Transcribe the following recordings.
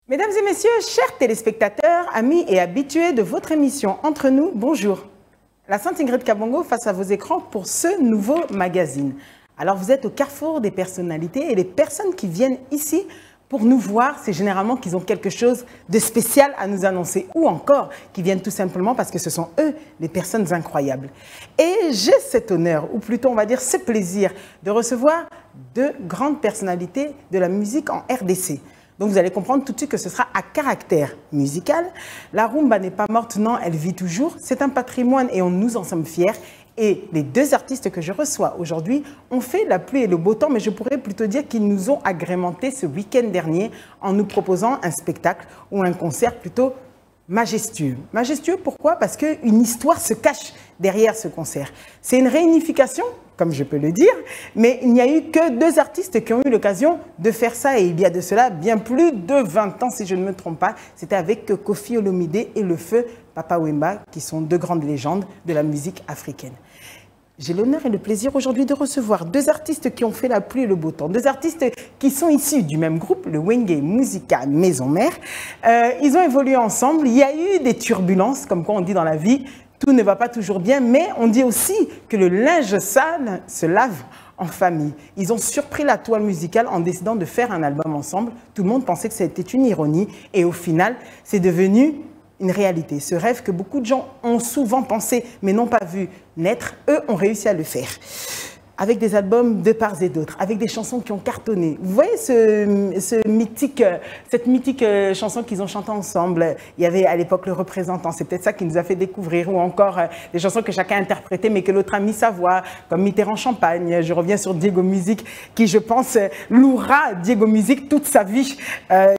Mesdames et messieurs, chers téléspectateurs, amis et habitués de votre émission Entre nous, bonjour. La Sainte Ingrid Kabongo face à vos écrans pour ce nouveau magazine. Alors vous êtes au carrefour des personnalités et les personnes qui viennent ici pour nous voir, c'est généralement qu'ils ont quelque chose de spécial à nous annoncer ou encore qui viennent tout simplement parce que ce sont eux les personnes incroyables. Et j'ai cet honneur, ou plutôt on va dire ce plaisir, de recevoir deux grandes personnalités de la musique en RDC. Donc vous allez comprendre tout de suite que ce sera à caractère musical. La rumba n'est pas morte, non, elle vit toujours. C'est un patrimoine et nous en sommes fiers. Et les deux artistes que je reçois aujourd'hui ont fait la pluie et le beau temps, mais je pourrais plutôt dire qu'ils nous ont agrémenté ce week-end dernier en nous proposant un spectacle ou un concert plutôt majestueux. Majestueux, pourquoi? Parce qu'une histoire se cache derrière ce concert. C'est une réunification, comme je peux le dire, mais il n'y a eu que deux artistes qui ont eu l'occasion de faire ça, et il y a de cela bien plus de 20 ans, si je ne me trompe pas. C'était avec Koffi Olomide et le feu Papa Wemba, qui sont deux grandes légendes de la musique africaine. J'ai l'honneur et le plaisir aujourd'hui de recevoir deux artistes qui ont fait la pluie et le beau temps. Deux artistes qui sont issus du même groupe, le Wenge Musica Maison Mère. Ils ont évolué ensemble. Il y a eu des turbulences, comme quoi on dit dans la vie, tout ne va pas toujours bien, mais on dit aussi que le linge sale se lave en famille. Ils ont surpris la toile musicale en décidant de faire un album ensemble. Tout le monde pensait que c'était une ironie et au final, c'est devenu une réalité. Ce rêve que beaucoup de gens ont souvent pensé mais n'ont pas vu naître, eux ont réussi à le faire. Avec des albums de part et d'autre, avec des chansons qui ont cartonné. Vous voyez cette mythique chanson qu'ils ont chantée ensemble. Il y avait à l'époque Le Représentant, c'est peut-être ça qui nous a fait découvrir, ou encore des chansons que chacun interprétait mais que l'autre a mis sa voix, comme Mitterrand Champagne. Je reviens sur Diego Music, qui je pense louera Diego Music toute sa vie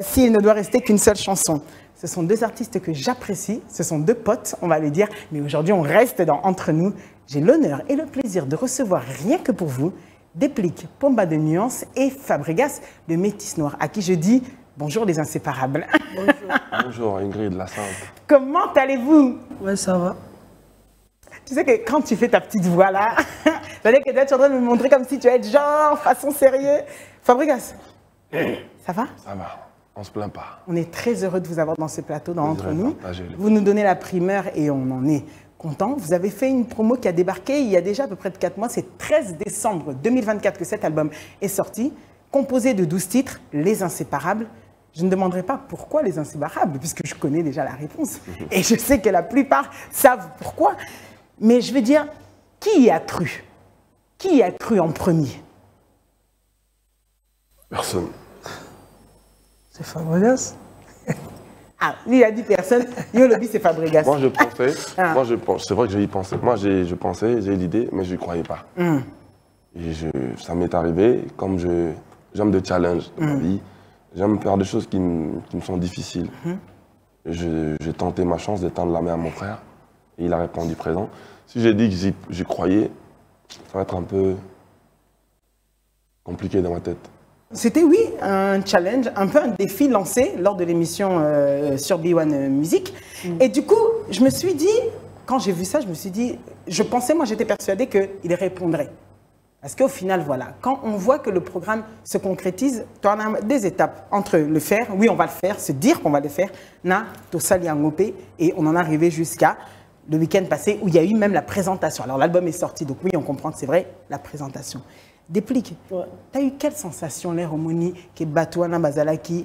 s'il ne doit rester qu'une seule chanson. Ce sont deux artistes que j'apprécie, ce sont deux potes, on va les dire, mais aujourd'hui on reste dans Entre nous. J'ai l'honneur et le plaisir de recevoir rien que pour vous Déplique, Pomba de Nuance et Fabregas de Métis Noir, à qui je dis bonjour les inséparables. Bonjour. Bonjour Ingrid, la Sainte. Comment allez-vous? Ouais, ça va. Tu sais que quand tu fais ta petite voix là, ça veut dire que tu es en train de me montrer comme si tu es genre façon sérieux. Fabregas, ça va? Ça va. On ne se plaint pas. On est très heureux de vous avoir dans ce plateau, dans Entre nous. Vous nous donnez la primeur et on en est content. Vous avez fait une promo qui a débarqué il y a déjà à peu près de 4 mois. C'est 13 décembre 2024 que cet album est sorti, composé de 12 titres, Les Inséparables. Je ne demanderai pas pourquoi Les Inséparables, puisque je connais déjà la réponse. Et je sais que la plupart savent pourquoi. Mais je vais dire, qui y a cru? Qui y a cru en premier? Personne. C'est Fabregas. Ah, lui, il a dit personne. Yo, le dit, c'est Fabregas. Moi, je pensais. C'est vrai que j'ai y pensé. Moi, je pensais, j'ai eu l'idée, mais je ne croyais pas. Et ça m'est arrivé, comme j'aime des challenges dans ma vie. J'aime faire des choses qui me sont difficiles. J'ai tenté ma chance de tendre la main à mon frère. Et il a répondu présent. Si j'ai dit que j'y croyais, ça va être un peu compliqué dans ma tête. C'était, oui, un challenge, un peu un défi lancé lors de l'émission sur B1 Music. Et du coup, je me suis dit, quand j'ai vu ça, je me suis dit, moi j'étais persuadée qu'il répondrait. Parce qu'au final, voilà, quand on voit que le programme se concrétise, tu en as des étapes entre le faire, oui, on va le faire, se dire qu'on va le faire, et on en est arrivé jusqu'à le week-end passé où il y a eu même la présentation. Alors l'album est sorti, donc oui, on comprend que c'est vrai, la présentation. Déplique. Ouais. Tu as eu quelle sensation, les Romoni, que Batouana Bazalaki,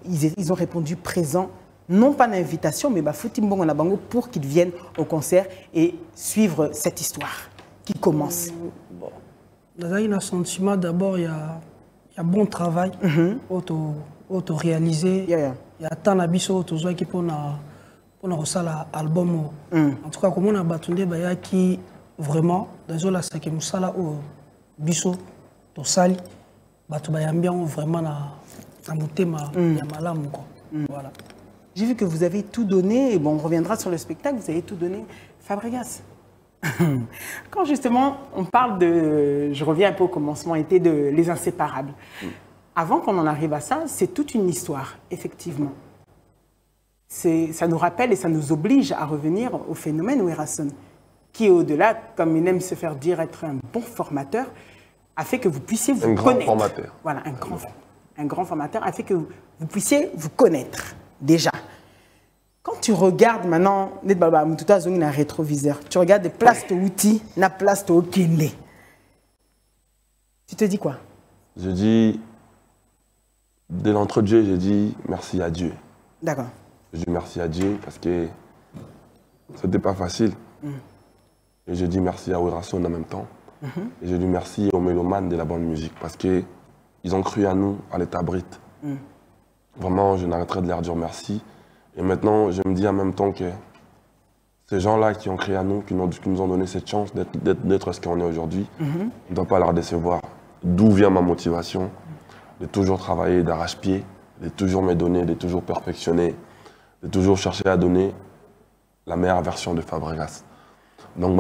ils ont répondu présent, non pas d'invitation, mais Futimbongo Nabango pour qu'ils viennent au concert et suivre cette histoire qui commence? Dans un sentiment, d'abord, il y a bon travail, auto-réalisé. Il y a tant d'habitudes autour qui pour l'album. En tout cas, comme on a battu, il y a qui vraiment, dans la salle qui nous biso to sali batu bayambian vraiment na motema ya malamu quoi. Voilà. J'ai vu que vous avez tout donné, et bon, on reviendra sur le spectacle, vous avez tout donné. Fabregas, quand justement on parle de, je reviens un peu au commencement, était de Les Inséparables. Avant qu'on en arrive à ça, c'est toute une histoire, effectivement. Ça nous rappelle et ça nous oblige à revenir au phénomène Werason, qui au-delà, comme il aime se faire dire être un bon formateur, a fait que vous puissiez vous connaître. Un grand formateur. Voilà, un grand un grand formateur, a fait que vous puissiez vous connaître déjà. Quand tu regardes maintenant, un rétroviseur, tu regardes des places de outils, la place de Okende. Tu te dis quoi? Je dis, dès l'entrée de jeu, j'ai dit merci à Dieu. D'accord. Je dis merci à Dieu parce que c'était pas facile. Et je dis merci à Werason en même temps. Et je dis merci aux mélomanes de la bonne musique parce qu'ils ont cru à nous, à l'État Brit. Vraiment, je n'arrêterai de leur dire merci. Et maintenant, je me dis en même temps que ces gens-là qui ont créé à nous, qui nous ont donné cette chance d'être ce qu'on est aujourd'hui, on ne doit pas leur décevoir. D'où vient ma motivation de toujours travailler d'arrache-pied, de toujours me donner, de toujours perfectionner, de toujours chercher à donner la meilleure version de Fabregas. Donc,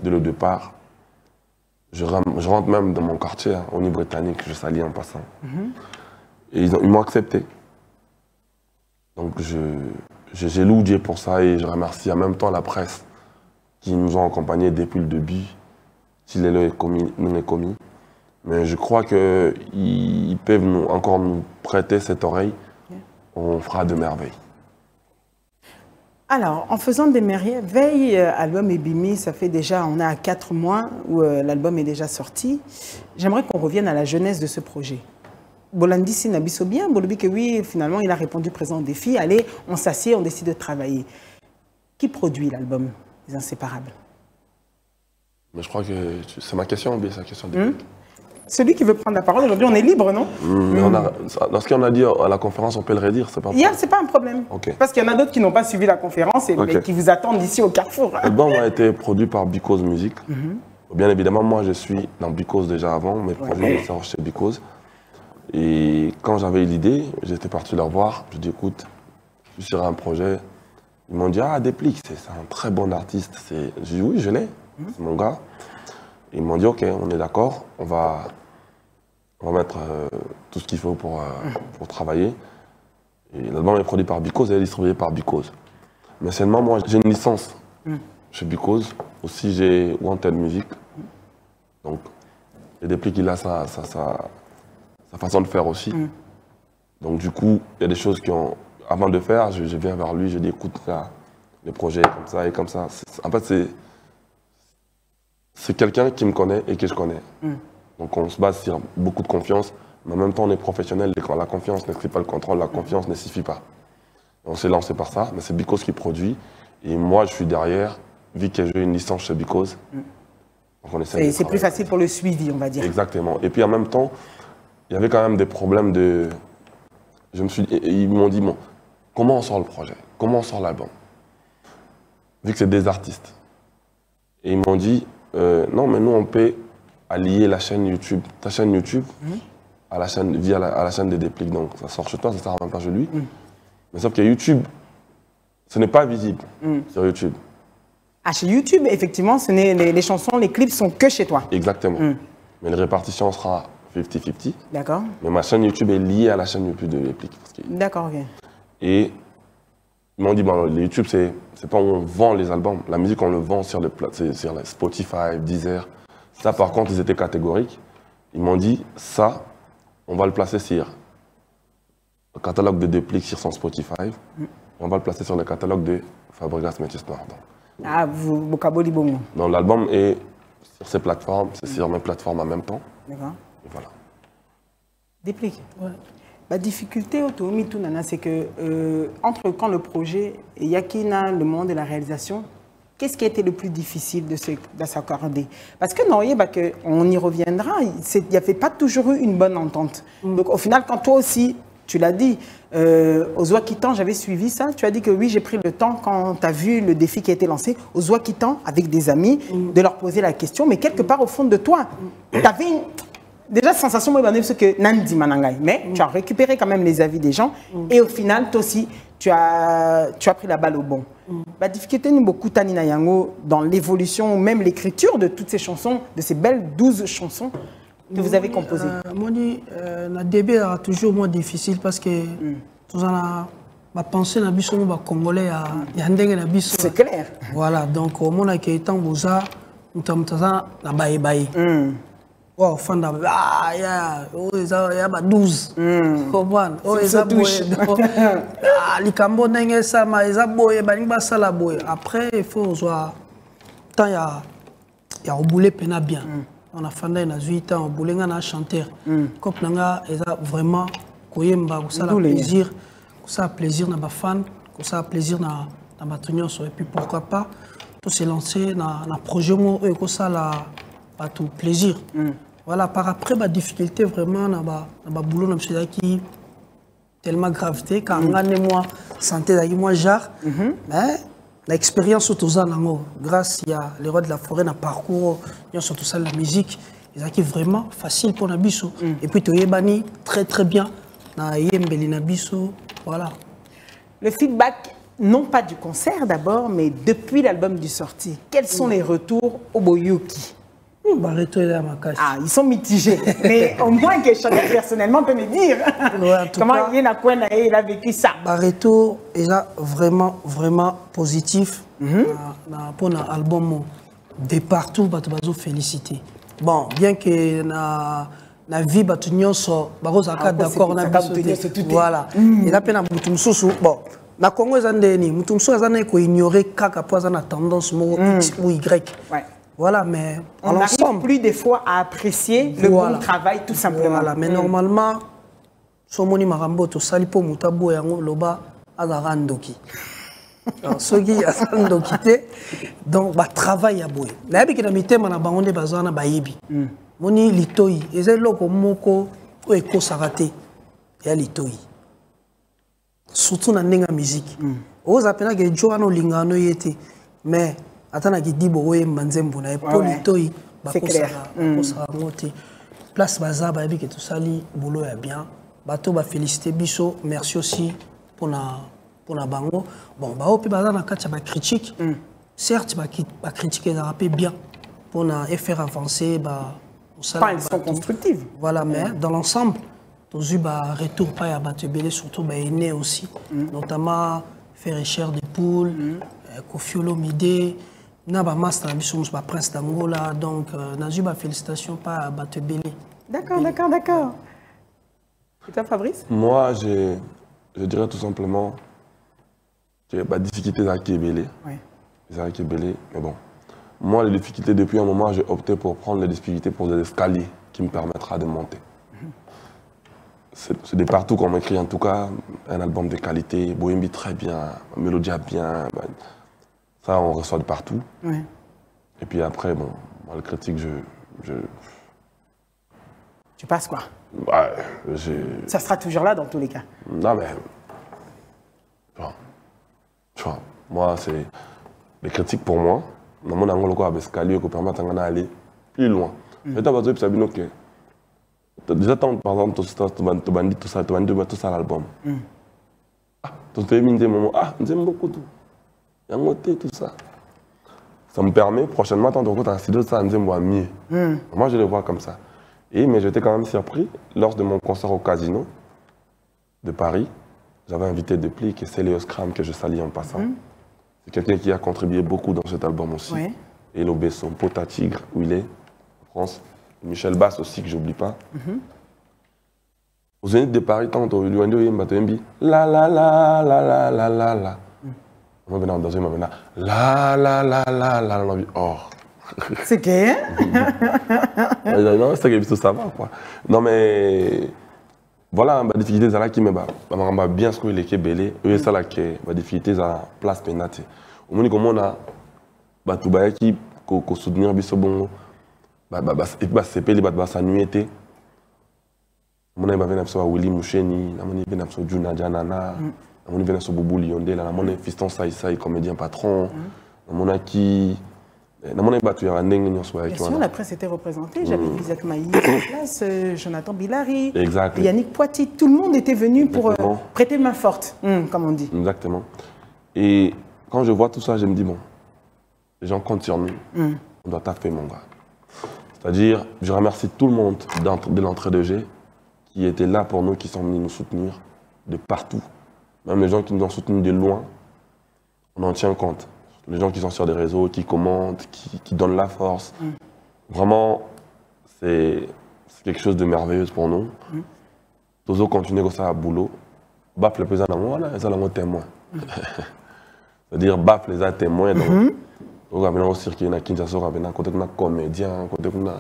dès le départ, je rentre même dans mon quartier, au niveau britannique, je salue en passant. Et ils m'ont accepté. Donc, j'ai loué Dieu pour ça et je remercie en même temps la presse qui nous ont accompagnés depuis le début, s'il est commis, nous est commis. Mais je crois qu'ils peuvent encore nous prêter cette oreille. On fera de merveilles. Alors, en faisant des merveilles, album Ebimi, ça fait déjà, on est à 4 mois où l'album est déjà sorti. J'aimerais qu'on revienne à la jeunesse de ce projet. Bolandi si Nabiso bien, Bolobi que oui, finalement, il a répondu présent au défi. Allez, on s'assied, on décide de travailler. Qui produit l'album Les Inséparables? Mais je crois que c'est ma question, ou bien c'est la question de Celui qui veut prendre la parole, aujourd'hui, on est libre, non? Mais dans ce qu'on a dit à la conférence, on peut le redire, c'est pas un problème. C'est pas un problème. Okay. Parce qu'il y en a d'autres qui n'ont pas suivi la conférence et mais qui vous attendent ici au Carrefour. L'album a été produit par Because Music. Bien évidemment, moi, je suis dans Because déjà avant, mes projets sortent chez Because. Et quand j'avais l'idée, j'étais parti leur voir. Je dis, écoute, je suis sur un projet. Ils m'ont dit, ah, Déplique, c'est un très bon artiste. J'ai dit, oui, je l'ai, c'est mon gars. Et ils m'ont dit, ok, on est d'accord, on va mettre tout ce qu'il faut pour travailler. Et l'album est produit par Because et est distribué par Because. Mais seulement, moi, j'ai une licence chez Because. Aussi, j'ai Wanted Music. Donc, et Déplique, il a sa façon de faire aussi. Donc du coup, il y a des choses qui ont... Avant de faire, je viens vers lui, je dis écoute, là, les projets comme ça et comme ça. En fait, c'est quelqu'un qui me connaît et que je connais. Donc on se base sur beaucoup de confiance, mais en même temps on est professionnel. Et quand la confiance n'exclut pas le contrôle, la confiance ne suffit pas. On s'est lancé par ça, mais c'est Because qui produit. Et moi, je suis derrière, vu que j'ai une licence chez Because. C'est plus facile pour le suivi, on va dire. Exactement. Et puis en même temps, il y avait quand même des problèmes de... Ils m'ont dit, bon, comment on sort le projet? Comment on sort l'album? Vu que c'est des artistes. Et ils m'ont dit, non, mais nous, on peut allier la chaîne YouTube, ta chaîne YouTube, à la chaîne, à la chaîne des Dépliques. Donc, ça sort chez toi, ça sort en même temps chez lui. Mais sauf que YouTube, ce n'est pas visible sur YouTube. Ah, chez YouTube, effectivement, les chansons, les clips sont que chez toi. Exactement. Mais la répartition sera 50-50. D'accord. Mais ma chaîne YouTube est liée à la chaîne YouTube de Déplique. D'accord, ok. Et ils m'ont dit, bon, les YouTube, c'est pas où on vend les albums. La musique, on le vend sur les Spotify, Deezer. Ça, par contre, ils étaient catégoriques. Ils m'ont dit, ça, on va le placer sur le catalogue de Déplique sur son Spotify. Et on va le placer sur le catalogue de Fabregas Manchester. Ah, vous caboli bon. Donc l'album est sur ces plateformes, c'est sur mes plateformes en même temps. D'accord. Et voilà. Déplique. Ouais. La difficulté au tout nana, c'est que entre quand le projet et Yakina, le moment de la réalisation, qu'est-ce qui a été le plus difficile de s'accorder? Parce que non, on y reviendra, il n'y avait pas toujours eu une bonne entente. Donc au final, quand toi aussi, tu l'as dit, aux Ouakitan, j'avais suivi ça, tu as dit que oui, j'ai pris le temps quand tu as vu le défi qui a été lancé, aux Ouakitan, avec des amis, de leur poser la question, mais quelque part au fond de toi, tu avais une... Déjà, sensation, moi, c'est que Nandi Manangai, mais tu as récupéré quand même les avis des gens et au final, toi aussi, tu as pris la balle au bon. La difficulté, nous, beaucoup, Tanina Yango, dans l'évolution, même l'écriture de toutes ces chansons, de ces belles 12 chansons que vous avez composées. Moi, le début est toujours moins difficile parce que ma pensée na biso ba congolais ya ndenge na biso. C'est clair. Voilà, donc au moment que étant boza, mutamtaza na baye. Wow, fanda, ah, il y a 12. Comprendre? Oh, ils ont ah, les Cambodgiens, n'engagent ça, mais ils ont boyé, ils ça la boyé. Après, il faut voir. Tant il y a au boulet pena bien. On a fanda, il y a 8 ans, au boulet, on a chanté. Comme nanga, ils ont vraiment koyemba, ça a plaisir, ça a plaisir dans ma fan, ça a plaisir dans ma tenue. Et puis pourquoi pas, tout s'est lancé dans un projet, et ça a tout plaisir. Voilà, par après, la difficulté vraiment, dans le boulot, qui tellement gravité, car moi, santé, moi, genre, mais l'expérience, tout ça, grâce à les rois de la forêt, dans le parcours, surtout ça, la musique, c'est vraiment facile pour Nabiso. Et puis, tu es très, très bien, dans Yembeli Nabiso, voilà. Le feedback, non pas du concert d'abord, mais depuis l'album du sorti, quels sont les retours au Boyuki? Ah, ils sont mitigés. Mais au moins que chacun personnellement peut me dire comment il a vécu ça. Barreto est vraiment, vraiment positif pour l'album. De partout, je féliciter. Bon, bien que la vie, d'accord, voilà. Il a peine à bon. Na Congo, il ignorer kaka tendance X ou Y. Voilà, mais on n'arrive plus des fois à apprécier le bon travail, tout simplement. Voilà, mais normalement, Somoni Marambo, to salipo mutabo yango loba azarandoki. Ceux qui azarandoki, donc bah travail à boy. La yabi kina mitema na bangonde bazana bayibi. Moni litoi, eze loko moko o eko sarate ya litoi. Surtout na nenga musique. Oza pena ke joano lingano yete, mais atana ki dibo we manzembo na politoi bakosara ngoti place baza ba bi ke tout sali boulot ya bien bato ba féliciter biso merci aussi pour na bango bon ba opi baza na kati ba critique certes ba critiquer ça rapé bien pour na faire avancer ba pas ils sont constructives voilà mais dans l'ensemble tous eu ba retour pas ya bato belé surtout ba aîné aussi notamment faire cher des poules Kofiolo Midé na ba master bisous ba prince d'Angola donc nazu ba félicitations pas à Batebele. D'accord. Et toi Fabrice? Moi je dirais tout simplement que la difficulté à Kébélé. Oui. Mais bon. Moi les difficultés depuis un moment j'ai opté pour prendre les difficultés pour des escaliers qui me permettra de monter. C'est de partout qu'on m'écrit en tout cas un album de qualité, Bohembi très bien, Mélodia bien. Ça, on reçoit de partout. Oui. Et puis après, bon, moi, le critique, Tu passes quoi? Bah, ça sera toujours là dans tous les cas. Non, mais... Tu vois, moi, c'est... Les critiques, pour moi, dans mon angle, quoi, escalier, qui permettent d'aller plus loin. Et tu as besoin de savoir que... Déjà, par exemple, tu bandis tout ça l'album. Tu te mis des moments, j'aime beaucoup tout. Tout ça. Ça me permet prochainement de ça mieux. Moi je le vois comme ça. Mais j'étais quand même surpris lors de mon concert au Casino de Paris. J'avais invité Depli et c'est Léo Scram que je salue en passant. C'est quelqu'un qui a contribué beaucoup dans cet album aussi. Et l'Obesso, Pota Tigre, où il est, en France. Michel Bass aussi, que j'oublie pas. Aux Zénith de Paris, tant au Luando et Mbatombi, la. On va venir en deuxième, on va venir oh. C'est que non, c'est que ça va quoi. Non mais voilà, ma difficulté c'est là qui me va bien ce qu'il est belé, et ça là que ma difficulté c'est la place pénate. Au moins comment on a tout bas qui soutenir biso bon c'est payé bah ça nuité. Mon ami va venir sur Willy Moucheni, mon ami venir sur Juna Janana. On vient sur Boubou Lyondé, là, mon fiston Saïsaï, comédien patron, mon acquis, mon battu à bien sûr, la presse était représentée. J'avais vu Isaac Maïs, Jonathan Bilari, Yannick Poiti, tout le monde était venu pour prêter main forte, comme on dit. Exactement. Et quand je vois tout ça, je me dis, bon, les gens comptent sur nous, on doit taffer, mon gars. C'est-à-dire, je remercie tout le monde de l'entrée de G qui était là pour nous, qui sont venus nous soutenir de partout. Même les gens qui nous ont soutenus de loin, on en tient compte. Les gens qui sont sur des réseaux, qui commentent, qui donnent la force. Vraiment, c'est quelque chose de merveilleux pour nous. Tous autres continuer comme ça à boulot. Baf les présents dans moi, là, ils sont là témoin. C'est-à-dire baf les témoins. Donc, on va venir au circuit, on a Kinshasa, on va venir côté d'un comédien, côté d'un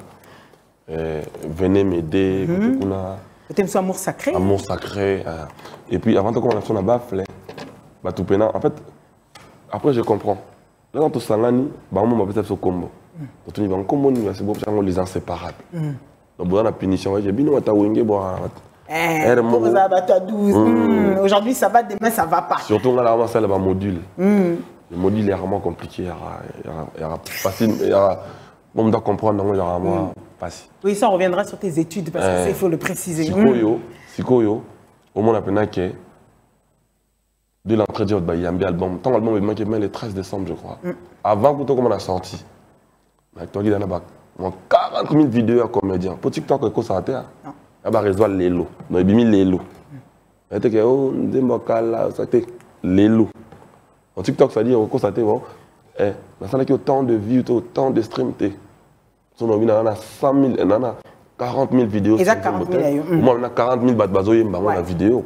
venez m'aider, côté d'un Côté amour sacré. Amour sacré. Et puis avant de commencer à baf les, bah tout pénal. En fait, après je comprends. Là dans tout sangani, bah on m'a fait ce combo. Donc on y va en combo, c'est bon, on les inséparables. Donc dans la punition, j'ai bien on t'a wingé boire. Aujourd'hui ça va, demain ça va pas. Surtout on a la salle de module. Le module est vraiment compliqué. Il y aura facile, il y aura. On doit comprendre, il y aura moins facile. Oui, ça on reviendra sur tes études parce qu'il faut le préciser. Sikoyo, au moins on a que de l'entrée de votre Yambi album. Tant l'album est manqué le 13 décembre, je crois. Avant que on a sorti, on a 40 000 vidéos à comédien. Pour TikTok, quoi ça a été? Il y a réseau Lélo. Donc, il y a mis Lélo. Il y a dit oh, ça a été Lélo. En TikTok, ça dit quoi ça a été? Ça a autant de vues, autant de streams. On a 100 000, on a 40 000 vidéos. Exact, 40 000. Moi, on a 40 000 la vidéo.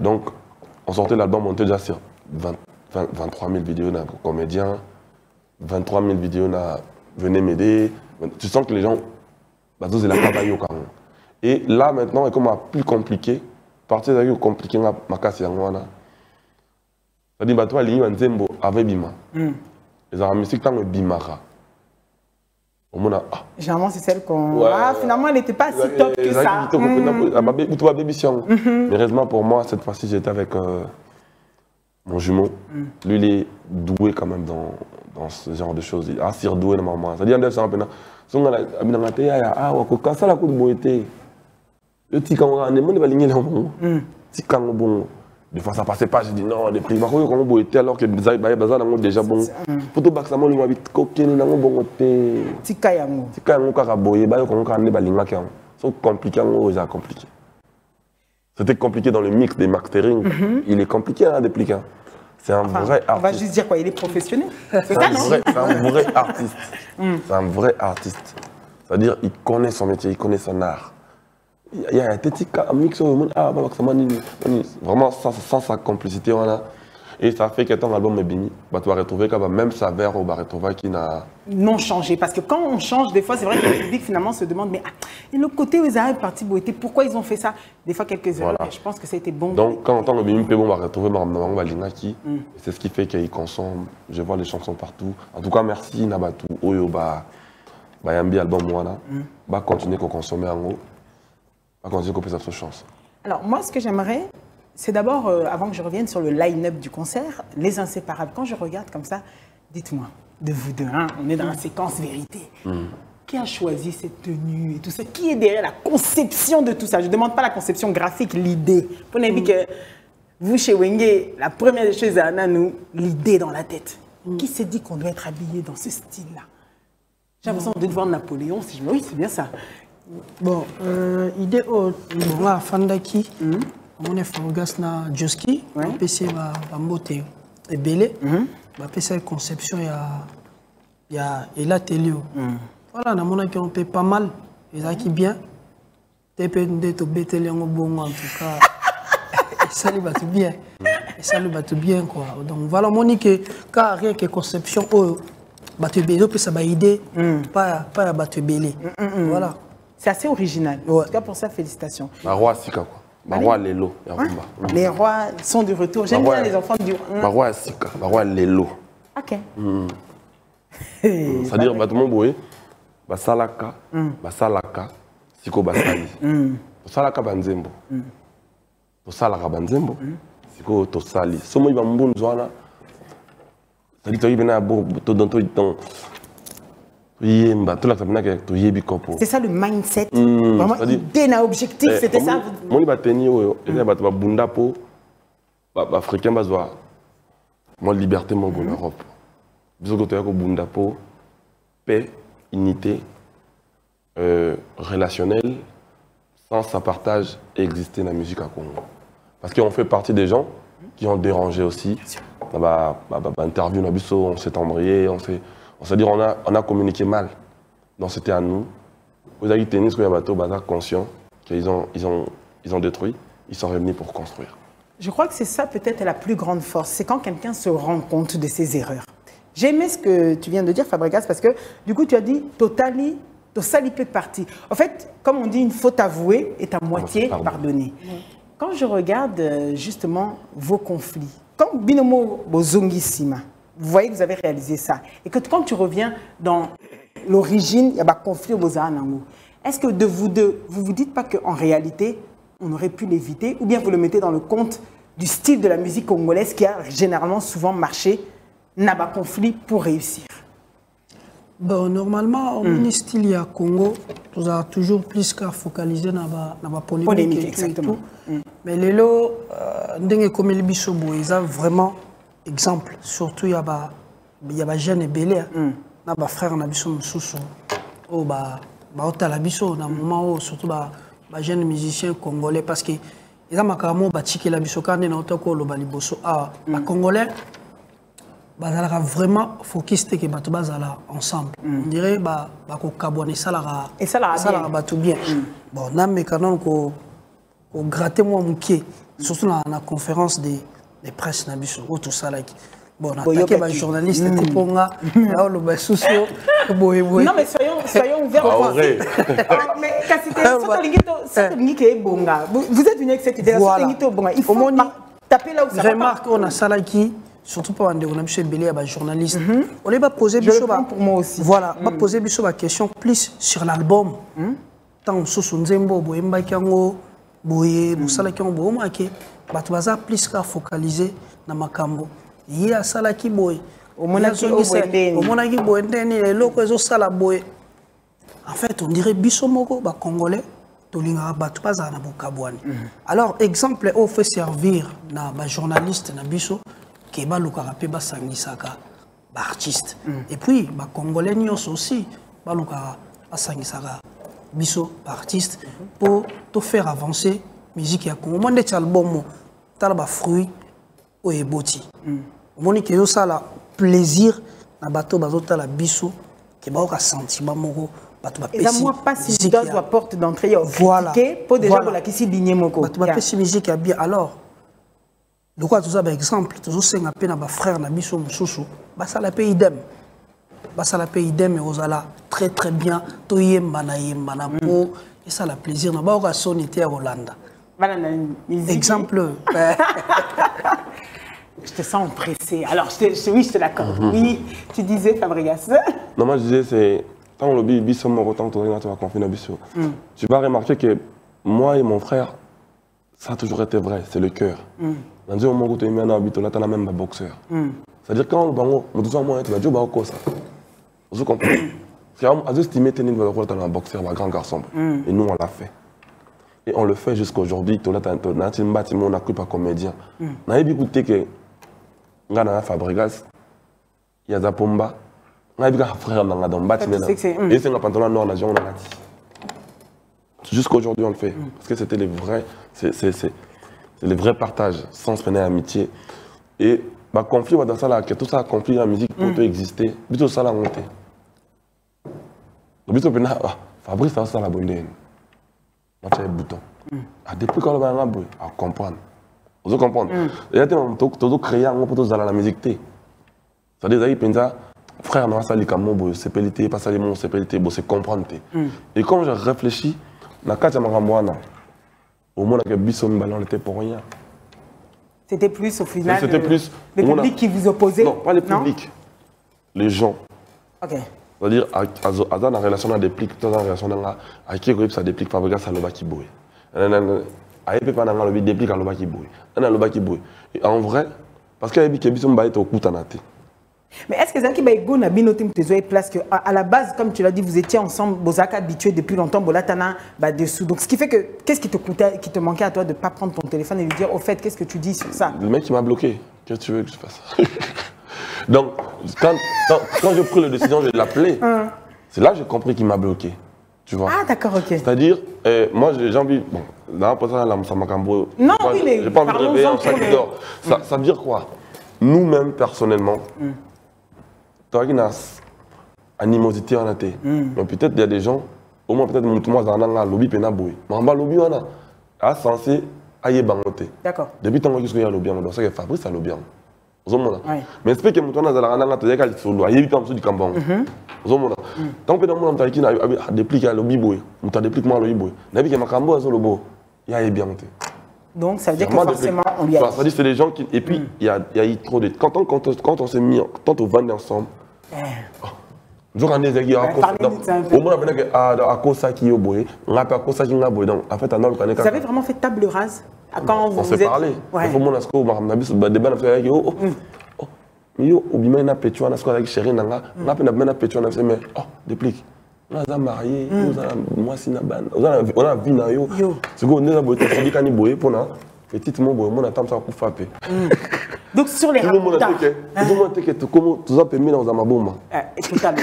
Donc, on sortait l'album, on était déjà sur 23 000 vidéos d'un comédien, 23 000 vidéos d'un venez m'aider. Tu sens que les gens, c'est la travail quand même. Et là, maintenant, c'est comme plus compliqué. Partir de compliqué, ma casse, c'est-à-dire que toi, l'Union Nzembo avait Bima. Les armes musiques, tant que Bimara. Généralement, c'est celle qu'on. Finalement, elle n'était pas si top que ça. Mais heureusement pour moi, cette fois-ci, j'étais avec mon jumeau. Lui, il est doué quand même dans ce genre de choses. Il est assez doué normalement. C'est-à-dire que c'est un peu. Des fois, ça passait pas, j'ai dit non, des prix. Alors que déjà bon. Photo bac, ça m'a dit bon. C'était compliqué dans le mix des mastering. Il est compliqué à dépliquer. C'est un vrai artiste. On va juste dire quoi, il est professionnel. C'est un vrai artiste. C'est un vrai artiste. C'est-à-dire, il connaît son métier, il connaît son art. Il y a un mix vraiment sans sa complicité. Et ça fait que ton album est béni. Tu vas retrouver même sa verre ou retrouver qui n'a non changé. Parce que quand on change, des fois, c'est vrai que le public finalement se demande mais et le côté où ils arrivent parti beauté, pourquoi ils ont fait ça? Des fois, quelques heures. Je pense que ça a été bon. Donc, quand on entend le béni, on va retrouver Malingaki. C'est ce qui fait qu'il consomme. Je vois les chansons partout. En tout cas, merci Nabatu, Oyoba, Bayambi, album Moana. Va continuer qu'on consomme en haut. Va continuer qu'on puisse avoir chance. Alors, moi, ce que j'aimerais. C'est d'abord, avant que je revienne sur le line-up du concert, les inséparables. Quand je regarde comme ça, dites-moi, de vous deux, hein, on est dans la séquence vérité. Qui a choisi cette tenue et tout ça? Qui est derrière la conception de tout ça? Je ne demande pas la conception graphique, l'idée. Pour n'importe que vous, chez Wenge, la première des choses à nous, l'idée dans la tête. Qui s'est dit qu'on doit être habillé dans ce style-là? J'ai l'impression de voir Napoléon, si je me dis, oui, c'est bien ça. Bon, idée, Fandaki. On est Fangas na Joski, on peut se moter et belé, on peut se conception il y a l'atelier. Voilà, on a on peut pas mal, ils ont qui bien, tu peux te bêter les bon en tout cas, ça lui va tout bien, ça lui va tout bien quoi. Donc voilà, mon que car rien que conception oh battu belé, puis ça va idée, pas battu belé. Voilà. C'est assez original. En tout cas pour ça, félicitations. La roi Sika quoi. Roi Lélo. Les rois sont de retour. J'aime bien les enfants du. Roi Sika, Roi Lélo. Ok. C'est-à-dire, tout le monde boue, Basalaka, Siko Basali. Basalaka Banzembo. Basalaka Banzembo. Siko Tosali. Somo Iba Mbun Zwana. C'est-à-dire, tu as c'est ça le mindset. Vraiment, idée na objectif, c'était ça. Moi, je suis bundapo, africain, moi, liberté, moi, en Europe. Je suis bundapo, paix, unité, relationnel, sans ça partage et exister dans la musique à Congo. Parce qu'on fait partie des gens qui ont dérangé aussi. Interview, on s'est embrouillé, on s'est dit on a communiqué mal. Donc c'était à nous Vous avez tennis, vous avez bateau, conscient qu'ils ont détruit, ils sont revenus pour construire. Je crois que c'est ça peut-être la plus grande force, c'est quand quelqu'un se rend compte de ses erreurs. J'ai aimé ce que tu viens de dire, Fabregas, parce que du coup tu as dit totally peut partir. En fait, comme on dit, une faute avouée est à moitié pardonnée. Quand je regarde justement vos conflits, quand Binomo Bozongisima, vous voyez que vous avez réalisé ça, et que quand tu reviens dans l'origine, il y a un conflit au Bozanango. Est-ce que de vous deux, vous ne vous dites pas qu'en réalité, on aurait pu l'éviter, ou bien vous le mettez dans le compte du style de la musique congolaise qui a généralement souvent marché, n'a pas conflit pour réussir? Bon, normalement, au style à Congo, nous avons toujours plus qu'à focaliser dans la polémique exactement. Et tout. Mais les lots, comme les bisobo, ils ont vraiment exemple. Surtout, il y a des jeunes et belés. Il y a des frères qui sont sous au Talabiso, dans le moment où surtout les jeunes musiciens congolais, parce que ils ont la biso quand ils ont les Congolais. Vraiment focus que bato bazala ensemble. On dirait ko kabone ça la tout bien. Bon, na me kanon ko gratter moi muké surtout dans la conférence des presse na biso tout ça là. Bon, attaquer ba journaliste te ponga là le ba socio boy. Non mais soyons ouverts. Mais vous êtes venu avec cette idée là, il faut taper là où ça va. Remarque on a ça là qui surtout pas on a monsieur Belé à journaliste. On va poser pour moi aussi. Voilà, va poser la question plus sur l'album. Tant sous Nzembo boyemba kango boye musala kango boyema ke batu baza plus ka focaliser na makambo. Yé a sala ki boy. Au monaki boy ndeni les loko ezo sala boy. En fait, on dirait biso moko ba congolais tolinga batu baza na bokabwani. Alors exemple on fait servir na ba journaliste na biso qui va le carapé bas sangisaka artiste et puis bah congolais nyos aussi bah le carapé bas sangisaka biso artiste pour te faire avancer musique ya Congo monde de album tala ba fruit o eboti moni que yo ça la plaisir na bato bazota la biso qui ba ka sentiment moko bato ba pesi et moi pas si doit la porte d'entrée voilà pour déjà pour la qui si ligné moko bato ba pesi musique ya bien alors. De quoi tout ça, par exemple, tout ça, c'est un peu de frère, Nabiso, Moussoussou, ça la paye idem. Ça la paye idem, et vous allez très très bien, toyem, manapo, et ça la plaisir. N'a pas son été à Hollande. Exemple. Je te sens pressé. Alors, oui, je te l'accorde. Oui, tu disais, Fabregas. Non, moi je disais, c'est. Tant le biso moro, tant que tu vas confier Nabiso. Tu vas remarquer que moi et mon frère, ça a toujours été vrai, c'est le cœur. Dans un moment où tu es mis en habitude, là, tu as même un boxeur. C'est-à-dire quand on va tu vas dire ça. Vous comprenez? Parce qu'à estimer que tu es un boxeur, un grand garçon. Et nous, on l'a fait. Et on le fait jusqu'à aujourd'hui. Tu as un bâtiment, on a cru par comédien. On a écouté que Ngana Fabregas, il y a Zapomba, on a écouté un frère dans le bâtiment. Et c'est un pantalon noir, on a dit. Jusqu'à aujourd'hui, on le fait. Parce que c'était les vrais. C'est le vrai partage, sans se freiner amitié. Et le conflit, dans ça, là, que tout ça a conflit la musique pour exister. Tout ça, la montée. Fabrice, ça, la bonne idée. On a un bouton. Depuis quand on a un bouton, à comprendre. Vous comprenez? Il y a des gens qui créent un peu de la musique. C'est-à-dire que frère, on a ça, c'est pélité, pas ça, c'est pélité, c'est comprendre. Et quand je réfléchis, dans le cas de Maramboana, au moins, le Bisson Ballon était pour rien. C'était plus au final. C'était plus. Le public qui vous opposait? Non, pas le public. Les gens. Ok. C'est-à-dire, dans la relation, des plics, dans la relation, à qui ça déplique, Fabregas, ça le qui bouille. À épée, pas dans le déplique, à le qui bouille. Et en vrai, parce qu'il y a des Bisson Ballon au coup tanate. Mais est-ce que Zaki Baïgo n'a bien noté que place que à la base, comme tu l'as dit, vous étiez ensemble, Bozaka habitués depuis longtemps, Bolatana dessous. Donc ce qui fait que qu'est-ce qui te coûtait, qui te manquait à toi de ne pas prendre ton téléphone et lui dire au fait qu'est-ce que tu dis sur ça? Le mec qui m'a bloqué. Qu'est-ce que tu veux que je fasse? Donc quand j'ai pris la décision de l'appeler, c'est là que j'ai compris qu'il m'a bloqué. Tu vois? Ah d'accord, ok. C'est-à-dire, moi j'ai envie, bon, là pour ça ça m'a cambré. Non, oui, mais j'ai pas envie de réveiller un sac qui dort. Ça veut dire quoi? Nous-mêmes personnellement. Tu as une animosité en été. Mais peut-être il y a des gens au moins peut-être mon tournoi dans lobby penaboui. Mamba lobby on a censé ailler bangoter. D'accord. Depuis tant qu'il y a lobby, on doit savoir que Fabrice a lobby. Mais c'est que mon tournoi dans la tu as solo, il y a 8 ans du Cambon. Tant que dans mon temps qui a dépliqué à lobby boy, on t'a dépliqué moi lobby boy. N'avait que ma cambo à solo, il y a bien monté. Donc ça veut dire que forcément on lui a dit. Ça dit c'est les gens qui et puis il y a eu trop de quand on s'est mis quand on vendait ensemble. Au moins, on a à cause ça qui est au boy, on a pas à cause ça qui est au boy. Donc, en fait, on a le. Vous avez vraiment fait table rase quand vous on s'est parlé. Il faut mon asco, on a vu débat avec yo. Mais yo, oublie na pétio na asco avec chérie nanga, on a peine na pétio na mais oh, déplique. On a marié, moi si na ban, on a vu na yo. C'est quoi on est boy, on dit kani boy pour na petit mon boy, mon attend ça pour frapper. Donc sur les rapports. Tout le monde que comment tout ça peut mettre dans un bombe. Totalement.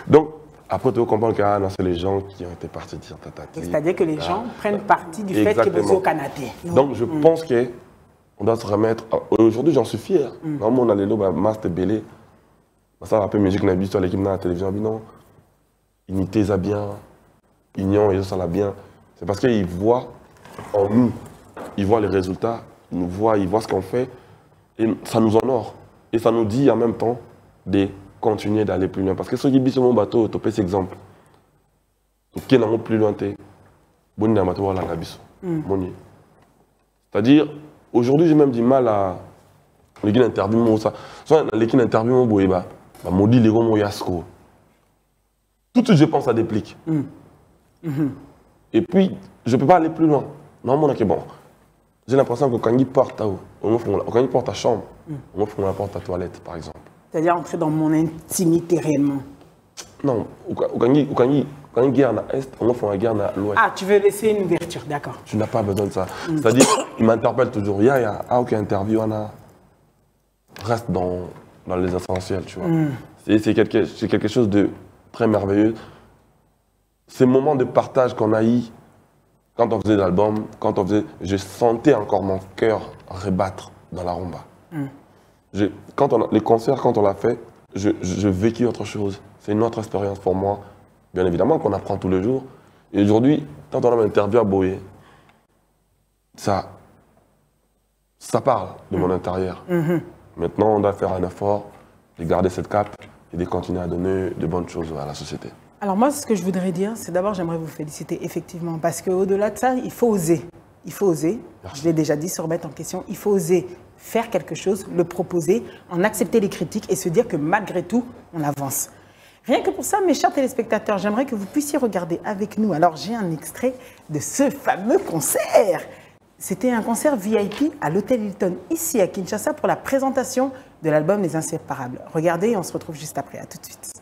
Donc après tu comprends que c'est les gens qui ont été partis dire tata. C'est-à-dire que les gens prennent parti du fait que vous êtes au Canada. Donc je pense que on doit se remettre. Aujourd'hui j'en suis fier. Normalement on a les lobes master belé. Ça rappelle musique na sur l'équipe dans la télévision non. Unité ça bien. Union et ça la bien. C'est parce qu'ils voient en nous, ils voient les résultats, ils voient ce qu'on fait. Et ça nous honore. Et ça nous dit en même temps de continuer d'aller plus loin. Parce que ceux qui vivent sur mon bateau, tu peux cet exemple. Qui est plus loin, c'est-à-dire, aujourd'hui, j'ai même du mal à. Les gens interviewent ça. Soit les gens interviewent mon boéba, maudit les gars, yasko. Tout de suite, je pense à des pliques. Et puis, je ne peux pas aller plus loin. Normalement, bon. J'ai l'impression que quand il porte ta chambre, on ouvre la porte à toilette, par exemple. C'est-à-dire entrer dans mon intimité réellement. Non, quand il guerre à l'Est, on ouvre la guerre à l'Ouest. Ah, tu veux laisser une ouverture, d'accord. Tu n'as pas besoin de ça. C'est-à-dire, il m'interpelle toujours. Il y a aucune interview, reste dans les essentiels, tu vois. C'est quelque chose de très merveilleux. Ces moments de partage qu'on a eu, quand on faisait l'album, je sentais encore mon cœur rebattre dans la rumba. Les concerts, quand on l'a fait, je vécu autre chose. C'est une autre expérience pour moi. Bien évidemment qu'on apprend tous les jours. Et aujourd'hui, quand on a une interview à Boye, ça parle de mon intérieur. Maintenant, on doit faire un effort de garder cette cape et de continuer à donner de bonnes choses à la société. Alors moi, ce que je voudrais dire, c'est d'abord, j'aimerais vous féliciter, effectivement, parce qu'au-delà de ça, il faut oser. Il faut oser, je l'ai déjà dit, se remettre en question, il faut oser faire quelque chose, le proposer, en accepter les critiques et se dire que malgré tout, on avance. Rien que pour ça, mes chers téléspectateurs, j'aimerais que vous puissiez regarder avec nous. Alors, j'ai un extrait de ce fameux concert. C'était un concert VIP à l'Hôtel Hilton, ici à Kinshasa, pour la présentation de l'album Les Inséparables. Regardez et on se retrouve juste après. À tout de suite.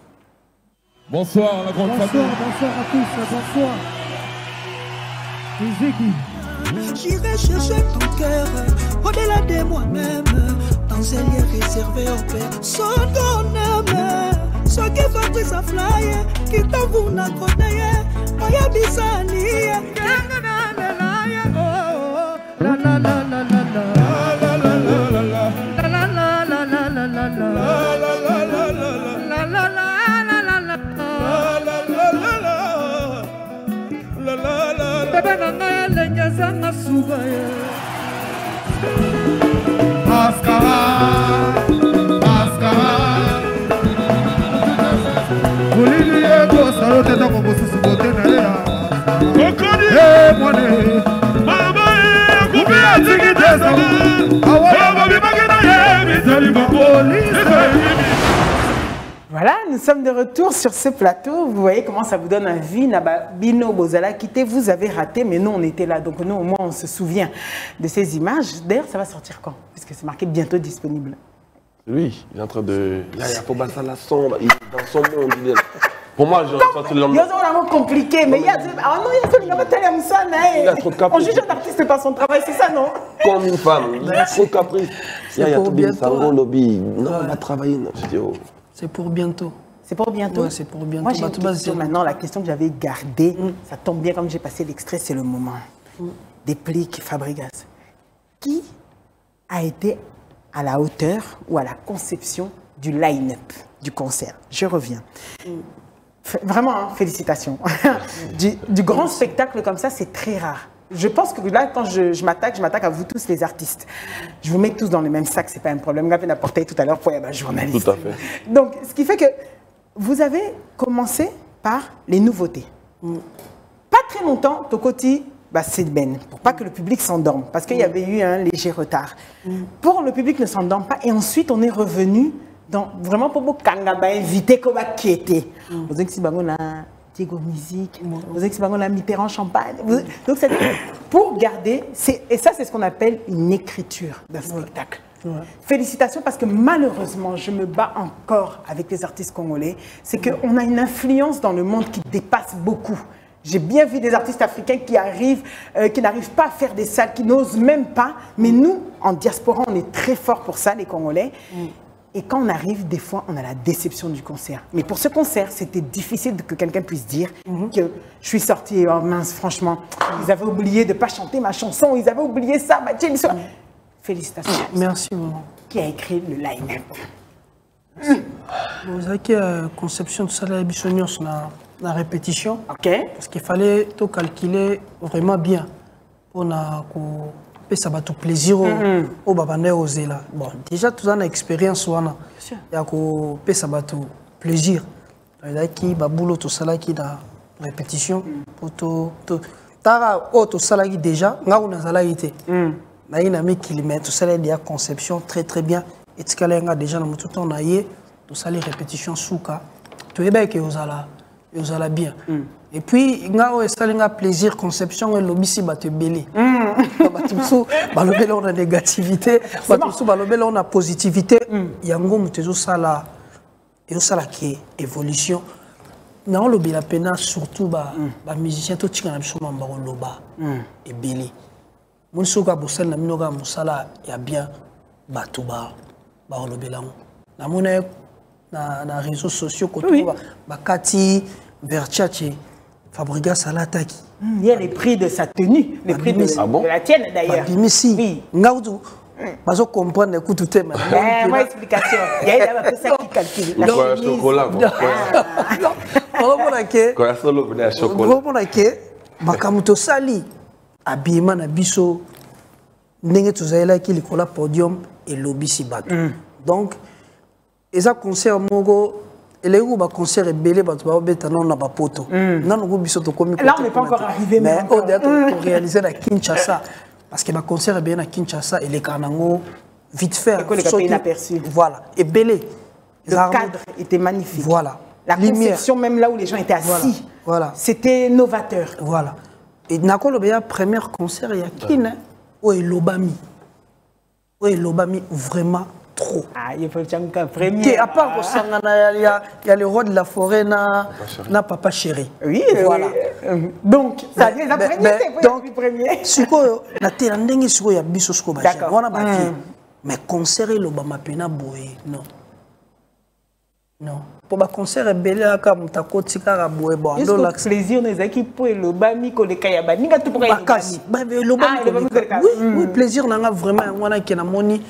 Bonsoir la grande famille. Bonsoir à tous, bonsoir. J'irai chercher ton cœur au-delà de moi-même, dans un lieu réservé au Père. Sans ton âme, ce qui va pris sa fly, qui t'avoue n'a connu, Maya Bissani. La la la la la la la la la la Voilà, nous sommes de retour sur ce plateau. Vous voyez comment ça vous donne envie. Bino Bozala quitté, vous avez raté, mais nous on était là. Donc nous au moins on se souvient de ces images. D'ailleurs, ça va sortir quand? Puisque c'est marqué bientôt disponible. Lui, il est en train de... Il faut battre la sonde, il est dans son monde. Pour moi, j'ai sorti le lendemain. C'est vraiment compliqué, mais il y a... Ah non, il y a trop de caprice. On juge un artiste par son travail, c'est ça, non? Comme une femme, il y a trop de caprice. Il y a tout bien, ça va lobby. Non, on va travailler. C'est pour bientôt. C'est pour bientôt? Ouais, c'est pour bientôt. Moi, j'ai une question maintenant, la question que j'avais gardée, ça tombe bien comme j'ai passé l'extrait, c'est le moment. Déplique Fabregas. Qui a été à la hauteur ou à la conception du line-up du concert? Je reviens. Vraiment, hein, félicitations. du grand spectacle comme ça, c'est très rare. Je pense que là, quand je m'attaque à vous tous les artistes. Je vous mets tous dans le même sac, c'est pas un problème. Gavin a porté tout à l'heure pour un journaliste. Tout à fait. Donc, ce qui fait que vous avez commencé par les nouveautés. Pas très longtemps, Tokoti, c'est Ben, pour pas que le public s'endorme, parce qu'il y avait eu un léger retard. Pour le public ne s'endorme pas, et ensuite on est revenu dans vraiment pour beaucoup inviter comme qui était. Vous avez dit Diego Musique, vous avez dit Mitterrand Champagne. Donc pour garder, et ça c'est ce qu'on appelle une écriture d'un spectacle. Félicitations, parce que malheureusement, je me bats encore avec les artistes congolais, c'est qu'on a une influence dans le monde qui dépasse beaucoup. J'ai bien vu des artistes africains qui n'arrivent pas à faire des salles, qui n'osent même pas. Mais nous, en diaspora, on est très forts pour ça, les Congolais. Et quand on arrive, des fois, on a la déception du concert. Mais pour ce concert, c'était difficile que quelqu'un puisse dire que je suis sortie, oh mince, franchement, ils avaient oublié de ne pas chanter ma chanson, ils avaient oublié ça, félicitations. Merci, maman. Qui a écrit le line-up? Vous avez une conception de ça, la répétition. Ok. Parce qu'il fallait tout calculer vraiment bien. On a ça va tout plaisir au babane aux là. Bon, déjà tout ça une expérience wana. Il y a ko ça va tout plaisir. Il y a qui babulo tout ça là qui da répétition pour tout tara tout ça là qui déjà nga on a été. Na ina mi kilomètre tout ça là il y a conception très bien. Et ce qu'elle a déjà dans tout temps aillé tout ça les répétitions souka. Tu es bien que vous allez bien. Et puis, il y a un plaisir, conception, et l'obisi va te belé. On a négativité, on a positivité. Il y a un qui évolution. Dans le la peine, surtout, les musiciens, tout le monde est belé. Mon soka bossel na minoga musala ya bien batuba ba olobela na mona na réseaux sociaux ko tuba bakati Versace Fabriga Salataki. Il y a les prix de sa tenue, les prix de la tienne d'ailleurs. Oui. Ngaudu bazo comprendre que tout est mal. Moi explication. Il y a un peu ça qui calcule. La chocolat. Quand solo venait chocolat. Bakamuto sali habillement na biso ndenge tozala ki likola podium et lobisi bato. Donc eza concert moko et ba concert belé bato ba beta non na ba poto. Nanu go biso to komi. Là on n'est pas encore arrivé mais on doit réaliser la Kinshasa parce que ba concert bien à Kinshasa et les Kanango vite fait inaperçu. Voilà, et belé. Le cadre était magnifique. Voilà. La conception même là où les gens étaient assis. Voilà. C'était novateur. Voilà. Et Nakolo Beya premier concert il y a qui Lobami. Oui, Lobami vraiment trop. Ah, il faut que premier. À part il y a le roi de la forêt na Papa Chéri. Oui, voilà. Donc ça dit la premier. Siko na tela ndenge siko ya biso siko ba. Wana ba mais concert Lobama pena boy non. Non. Pour le concert, il y a un plaisir pour le bami pour les kayaba. Oui, plaisir vraiment. On a moni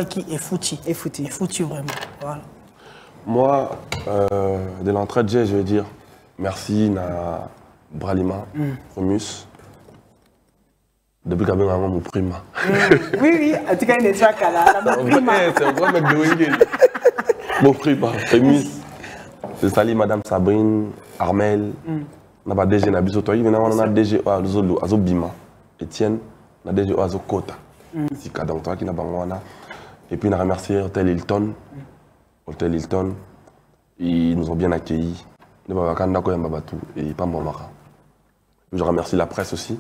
qui est foutu. Et foutu vraiment. Voilà. Moi, de l'entrée de jeu, je veux dire merci à Bralima, Romus. Depuis qu'il y a mon prima. Oui, en tout cas, il est là. C'est un vrai mec de Wingate. Bon prima, Rémus. C'est sali Madame Sabrine, Armel. On a DG na biso toyi, on a DG Azolo, Azobima, Etienne, on a DG Azokota. C'est donc toi qui n'a pas moi. Et puis on a remercié Hôtel Hilton. Hôtel Hilton, ils nous ont bien accueillis. Et pas moi. Je remercie la presse aussi.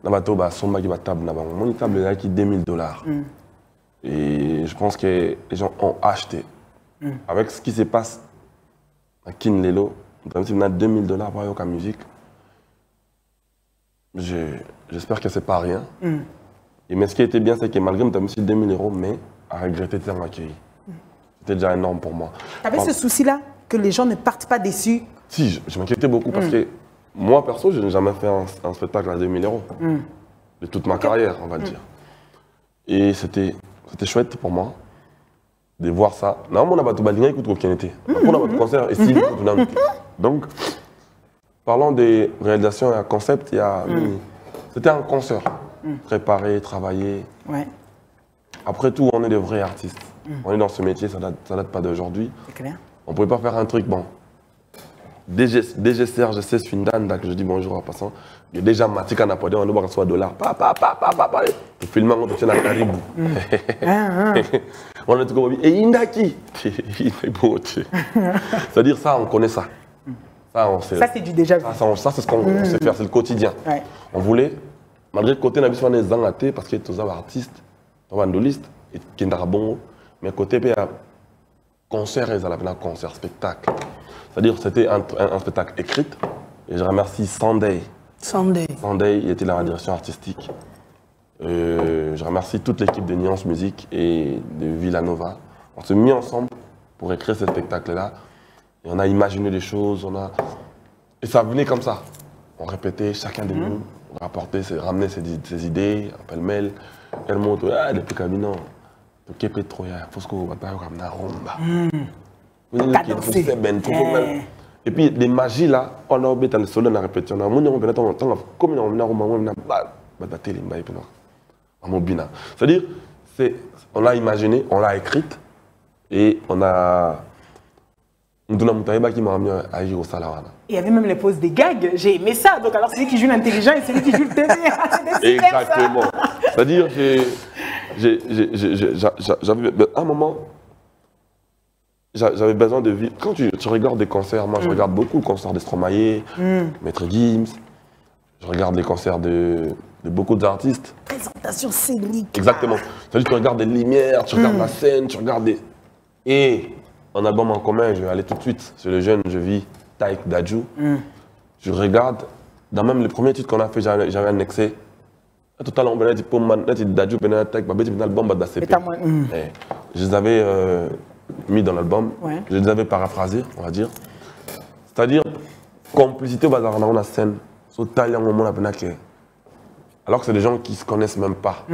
Nabato ba somba qui va table na bango. Mon table là qui $2000. Et je pense que les gens ont acheté. Avec ce qui se passe à Kinlelo, même si on a $2000 pour la musique, j'espère que c'est pas rien. Et mais ce qui était bien, c'est que malgré que tu as mis €2000, mais à regretter d'être accueilli. C'était déjà énorme pour moi. Tu avais ce souci-là, que les gens ne partent pas déçus? Si, je m'inquiétais beaucoup parce que moi, perso, je n'ai jamais fait un spectacle à $2000 de toute ma carrière, on va dire. Et c'était chouette pour moi. de voir ça. Normalement, on a tout balinga écoute aucun été. On a votre concert ici. Donc, parlons des réalisations et un concept. C'était un concert. Préparé, travaillé. Ouais. Après tout, on est des vrais artistes. On est dans ce métier, ça date pas d'aujourd'hui. C'est clair. On ne pouvait pas faire un truc bon. DG Serge Swindanda, que je dis bonjour en passant. Il y a déjà Matika Napodé, on doit recevoir $. Le film, on tient à Caribou. On est tout comme et Indaki. C'est-à-dire ça, on connaît ça. Ça, c'est du déjà vu. Ça, c'est ce qu'on sait faire, c'est le quotidien. Ouais. On voulait, malgré le côté, on a besoin des zangatés parce qu'il y a tous les artistes, des bandolistes, et qui sont bon, mais côté, il y a concert, ils allaient un concert, spectacle. C'est-à-dire que c'était un spectacle écrit. Et je remercie Sunday. Sunday, il était dans la direction artistique. Je remercie toute l'équipe de Nuance Musique et de Villanova. On s'est mis ensemble pour écrire ce spectacle-là. Et on a imaginé des choses. Et ça venait comme ça. On répétait, chacun de nous, on rapportait, ramenait ses idées, pêle-mêle. Elle monte, depuis Camino. Il faut que et puis les magies là, on a oublié dans le solo, on a répété, on a c'est-à-dire, on l'a imaginé, on l'a écrite et on a. Il y avait même les poses des gags, j'ai aimé ça. Donc alors celui qui joue l'intelligent et celui qui joue le TV. Exactement. C'est-à-dire, j'avais un moment, j'avais besoin de vivre. Quand tu regardes des concerts, moi je regarde beaucoup le concert de Stromae, Maître Gims, je regarde les concerts de beaucoup d'artistes. Présentation scénique. Exactement. C'est-à-dire tu regardes des lumières, tu regardes la scène, tu regardes des. Et un album en commun, je vais aller tout de suite sur le jeune, je vis Taïk Dadju. Je regarde, dans même les premiers titres qu'on a fait, j'avais annexé. Total, on a dit pour man, Dadju, l'album d'ACP. Je les avais mis dans l'album, je les avais paraphrasés, on va dire. C'est-à-dire, complicité au bazar, on a scène, alors que c'est des gens qui ne se connaissent même pas.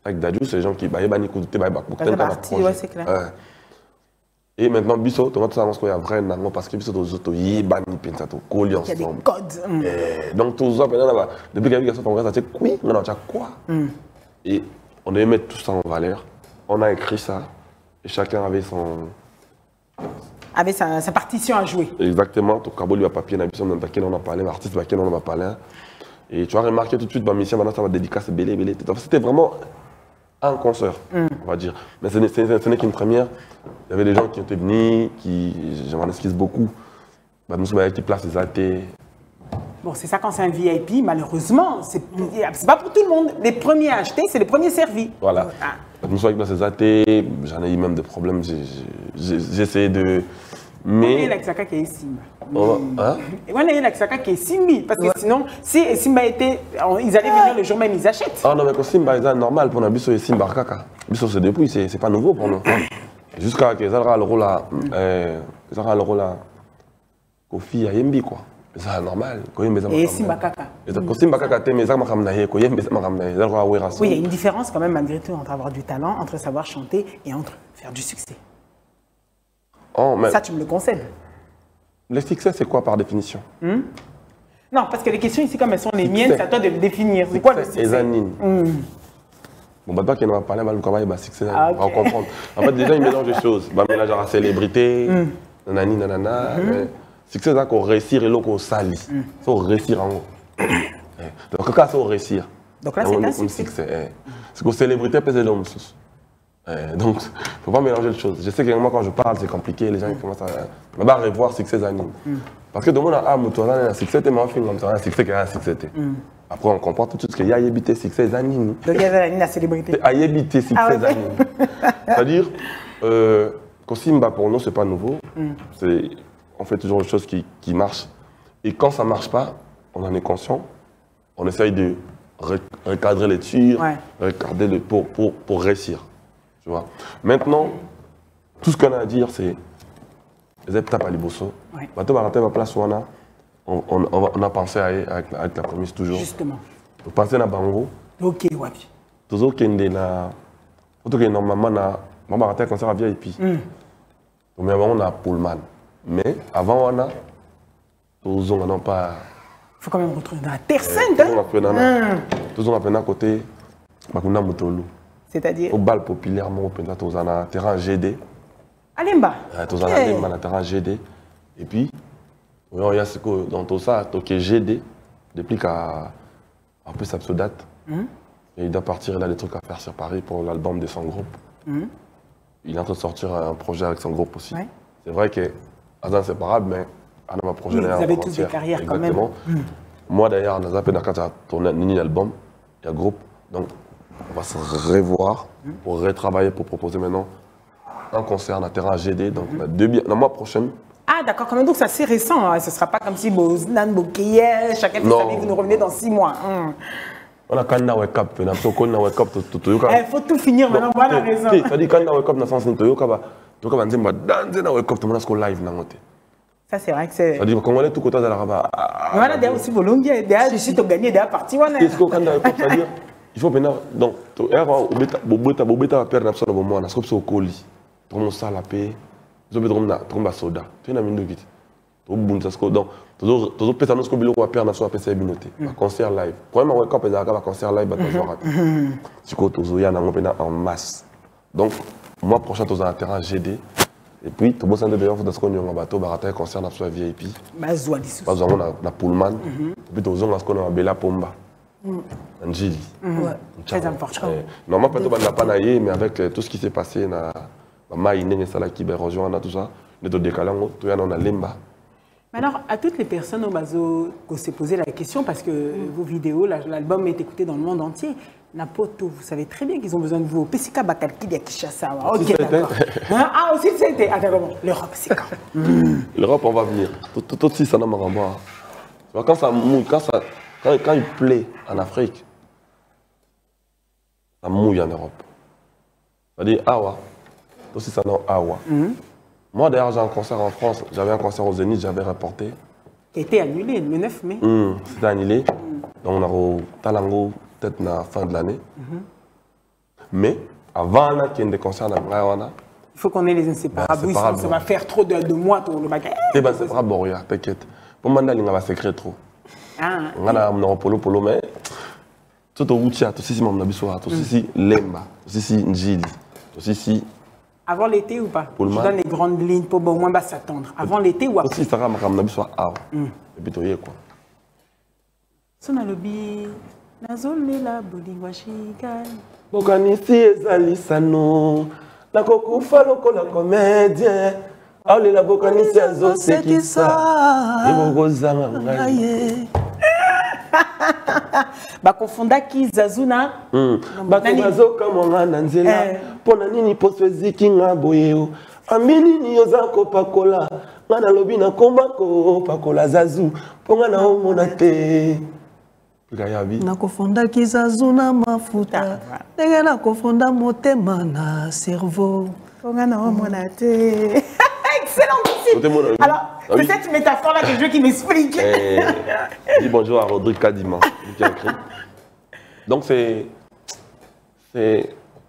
Avec Dadju, c'est des gens qui c'est clair. Et maintenant, Bisso, tu vois, tout ça, il y a vraiment parce que Bisso, tu y es banni, tu collé ensemble. Il y a des codes. Donc, tout ça, depuis qu'il y a eu ça, on a dit, oui, on a dit quoi. Et on devait mettre tout ça en valeur. On a écrit ça, et chacun avait sa partition à jouer. Exactement, tout le monde a papier, on a parlé, l'artiste, on a parlé. Et tu as remarqué tout de suite, maintenant, ça va dédicacer, belé. C'était vraiment un concert, on va dire. Mais ce n'est qu'une première. Il y avait des gens qui étaient venus, je m'en excuse beaucoup. Nous sommes qui place les athées. Bon, c'est ça quand c'est un VIP, malheureusement, c'est pas pour tout le monde. Les premiers achetés, c'est les premiers servis. Voilà. Nous sommes qui place les athées, j'en ai eu même des problèmes, j'ai essayé de. Mais. Il y a Simba qui est Simba. Il y a Simba qui est Simbi. Parce que sinon, si Simba était. Ils allaient venir le jour même, ils achètent. Ah non, mais Simba, c'est normal pour nous. Bisso et Simba Kaka. Bisso, c'est depuis, c'est pas nouveau pour nous. Jusqu'à qu'ils aient le rôle à. Kofi à Yembi, quoi. C'est normal. Et Simba Kaka. Simba Kaka, mais ça m'a ramené. Oui, il y a une différence quand même, malgré tout, entre avoir du talent, entre savoir chanter et entre faire du succès. Oh, mais... Ça, tu me le concèdes. Le succès, c'est quoi par définition? Non, parce que les questions ici, comme elles sont les miennes, c'est à toi de le définir. C'est quoi le succès? Bon, bah, qui va parler, on va succès, on va comprendre. En fait, déjà, il mélange des choses. Il mélange la célébrité, nanani, nanana. Succès, c'est qu'on réussir et l'autre qu'on sali. Il faut réussir en haut. Donc, quand il faut réussir. Donc là, c'est un succès. C'est qu'aux célébrités, peut-être des hommes. Donc, il ne faut pas mélanger les choses. Je sais que moi, quand je parle, c'est compliqué. Les gens commencent à revoir succès anime. Parce que de mon un succès, c'est un film comme ça, un succès qui a un succès. Après, on comprend tout de suite qu'il y a habité succès anime. Donc, il y a la célébrité. Il y a habité succès anime. C'est-à-dire, quand Simba, pour nous, ce n'est pas nouveau. On fait toujours des choses qui marchent. Et quand ça ne marche pas, on en est conscient. On essaye de recadrer les tirs, recadrer pour réussir. Tu vois. Maintenant, tout ce qu'on a à dire, c'est les étapes à Liboso. On a pensé avec la promesse toujours. Justement. On pensait à Bango. Ok, wapi. Toujours qu'il y a normalement on va rater un concert à VIP. Mais avant, on a Pullman. Mais avant, on a tous on n'a pas. Il faut quand même retrouver dans la terre sainte. Tous on a peine à côté. Bakuna Mutolu. C'est-à-dire au bal populairement, on a un terrain GD. Alimba. On a un terrain GD. Et puis, il y a ce que dans tout ça, qui est GD, depuis qu'à plus ça se date. Et il doit partir, il a des trucs à faire sur Paris pour l'album de son groupe. Il est en train de sortir un projet avec son groupe aussi. Ouais. C'est vrai que c'est inséparable, mais on a un projet derrière. Vous avez toutes des carrières quand même. Moi d'ailleurs, on a zappé dans tourné un album, il y a un groupe. Donc on va se revoir pour retravailler, pour proposer maintenant un concert dans un terrain GD. Donc on a le mois prochain. Ah d'accord, quand même, donc c'est assez récent. Hein. Ce ne sera pas comme si chacun fait sa vie, vous nous revenez dans 6 mois. On a quand même wake up, il faut tout finir maintenant, voilà la raison. C'est-à-dire quand on wake up dans le sens où on va danser wake up, on va live. Ça c'est vrai que c'est. C'est-à-dire qu'on va aller tout côté de la rabat. Voilà, d'ailleurs aussi Bolongia, d'ailleurs je suis gagné, d'ailleurs parti. Qu'est-ce qu'on a c'est-à-dire il faut maintenant donc bobeta perdre l'absence de moi, on a ce colis. Tout le monde ça la paix. Vous avez trop soda. Tu as mis vite. Tout bon ça donc toujours personne que bilo perdre l'absence de PC binoté. Concert live. Premièrement wake up et concert live battre. C'est quoi tout ça en masse. Donc mois prochain tu as un terrain GD. Et puis, tout le monde d'ailleurs, il faut qu'on ait un bateau, un concert, un VIP. On a Pullman. Et puis, tout le monde a Bella Pomba. Angeli. Très important. Normalement, on n'a pas naïe, mais avec tout ce qui s'est passé, on a Maïné, qui a rejoint tout ça. On a décalé, on a Lemba. Alors, à toutes les personnes au Bazo, qui s'est posé la question, parce que vos vidéos, l'album est écouté dans le monde entier. Napoto, vous savez très bien qu'ils ont besoin de vous. Pessika Bakalki de Kishasa. Ok, d'accord. Ah, aussi, c'était. Ah, d'accord. L'Europe, c'est quand l'Europe, on va venir. Tout aussi, ça n'a pas à voir. Quand ça mouille, quand il plaît en Afrique, ça mouille en Europe. C'est-à-dire, Awa. Tout aussi, ça n'a Awa. Moi, d'ailleurs, j'ai un concert en France. J'avais un concert au Zénith, j'avais rapporté. Qui a été annulé le 9 mai. C'était annulé. Donc, on a au Talango. Peut-être à la fin de l'année. Mais avant qu'il y ait des concerts, il faut qu'on ait les inséparables. Ça va faire trop de mois pour le bagage. C'est pas bon, t'inquiète. Pour moi, il va secret trop. On a un polo, mais tout au bout, tout ici, tout ici, Lemba, tout ici, Njili, tout ici. Avant l'été ou pas? Je donne les grandes lignes pour au moins s'attendre. Avant l'été ou après? Aussi, ça va et puis, tu y es quoi? Son lobby. Nazolela bolingwa shikai. Bokanisi ezalisano. Nakokufa lokola comédien. Aolela bokanisi azosekisa. Ebogozanga ngai. Bakofondaki Zazuna. Bakobazoka monga na nzela. Pona nini poso eziki nga boyeo. Amini ni yozako pakola. Ngana lobi na kombako pakola Zazu. Ponga na omona te. Nakofondaki Zazu na mafuta ndenge nakofonda motema na cerveau. Excellent. Alors, c'est cette métaphore-là que je veux qu'il m'explique. Dis bonjour à Rodrigue Kadima qui a écrit. Donc c'est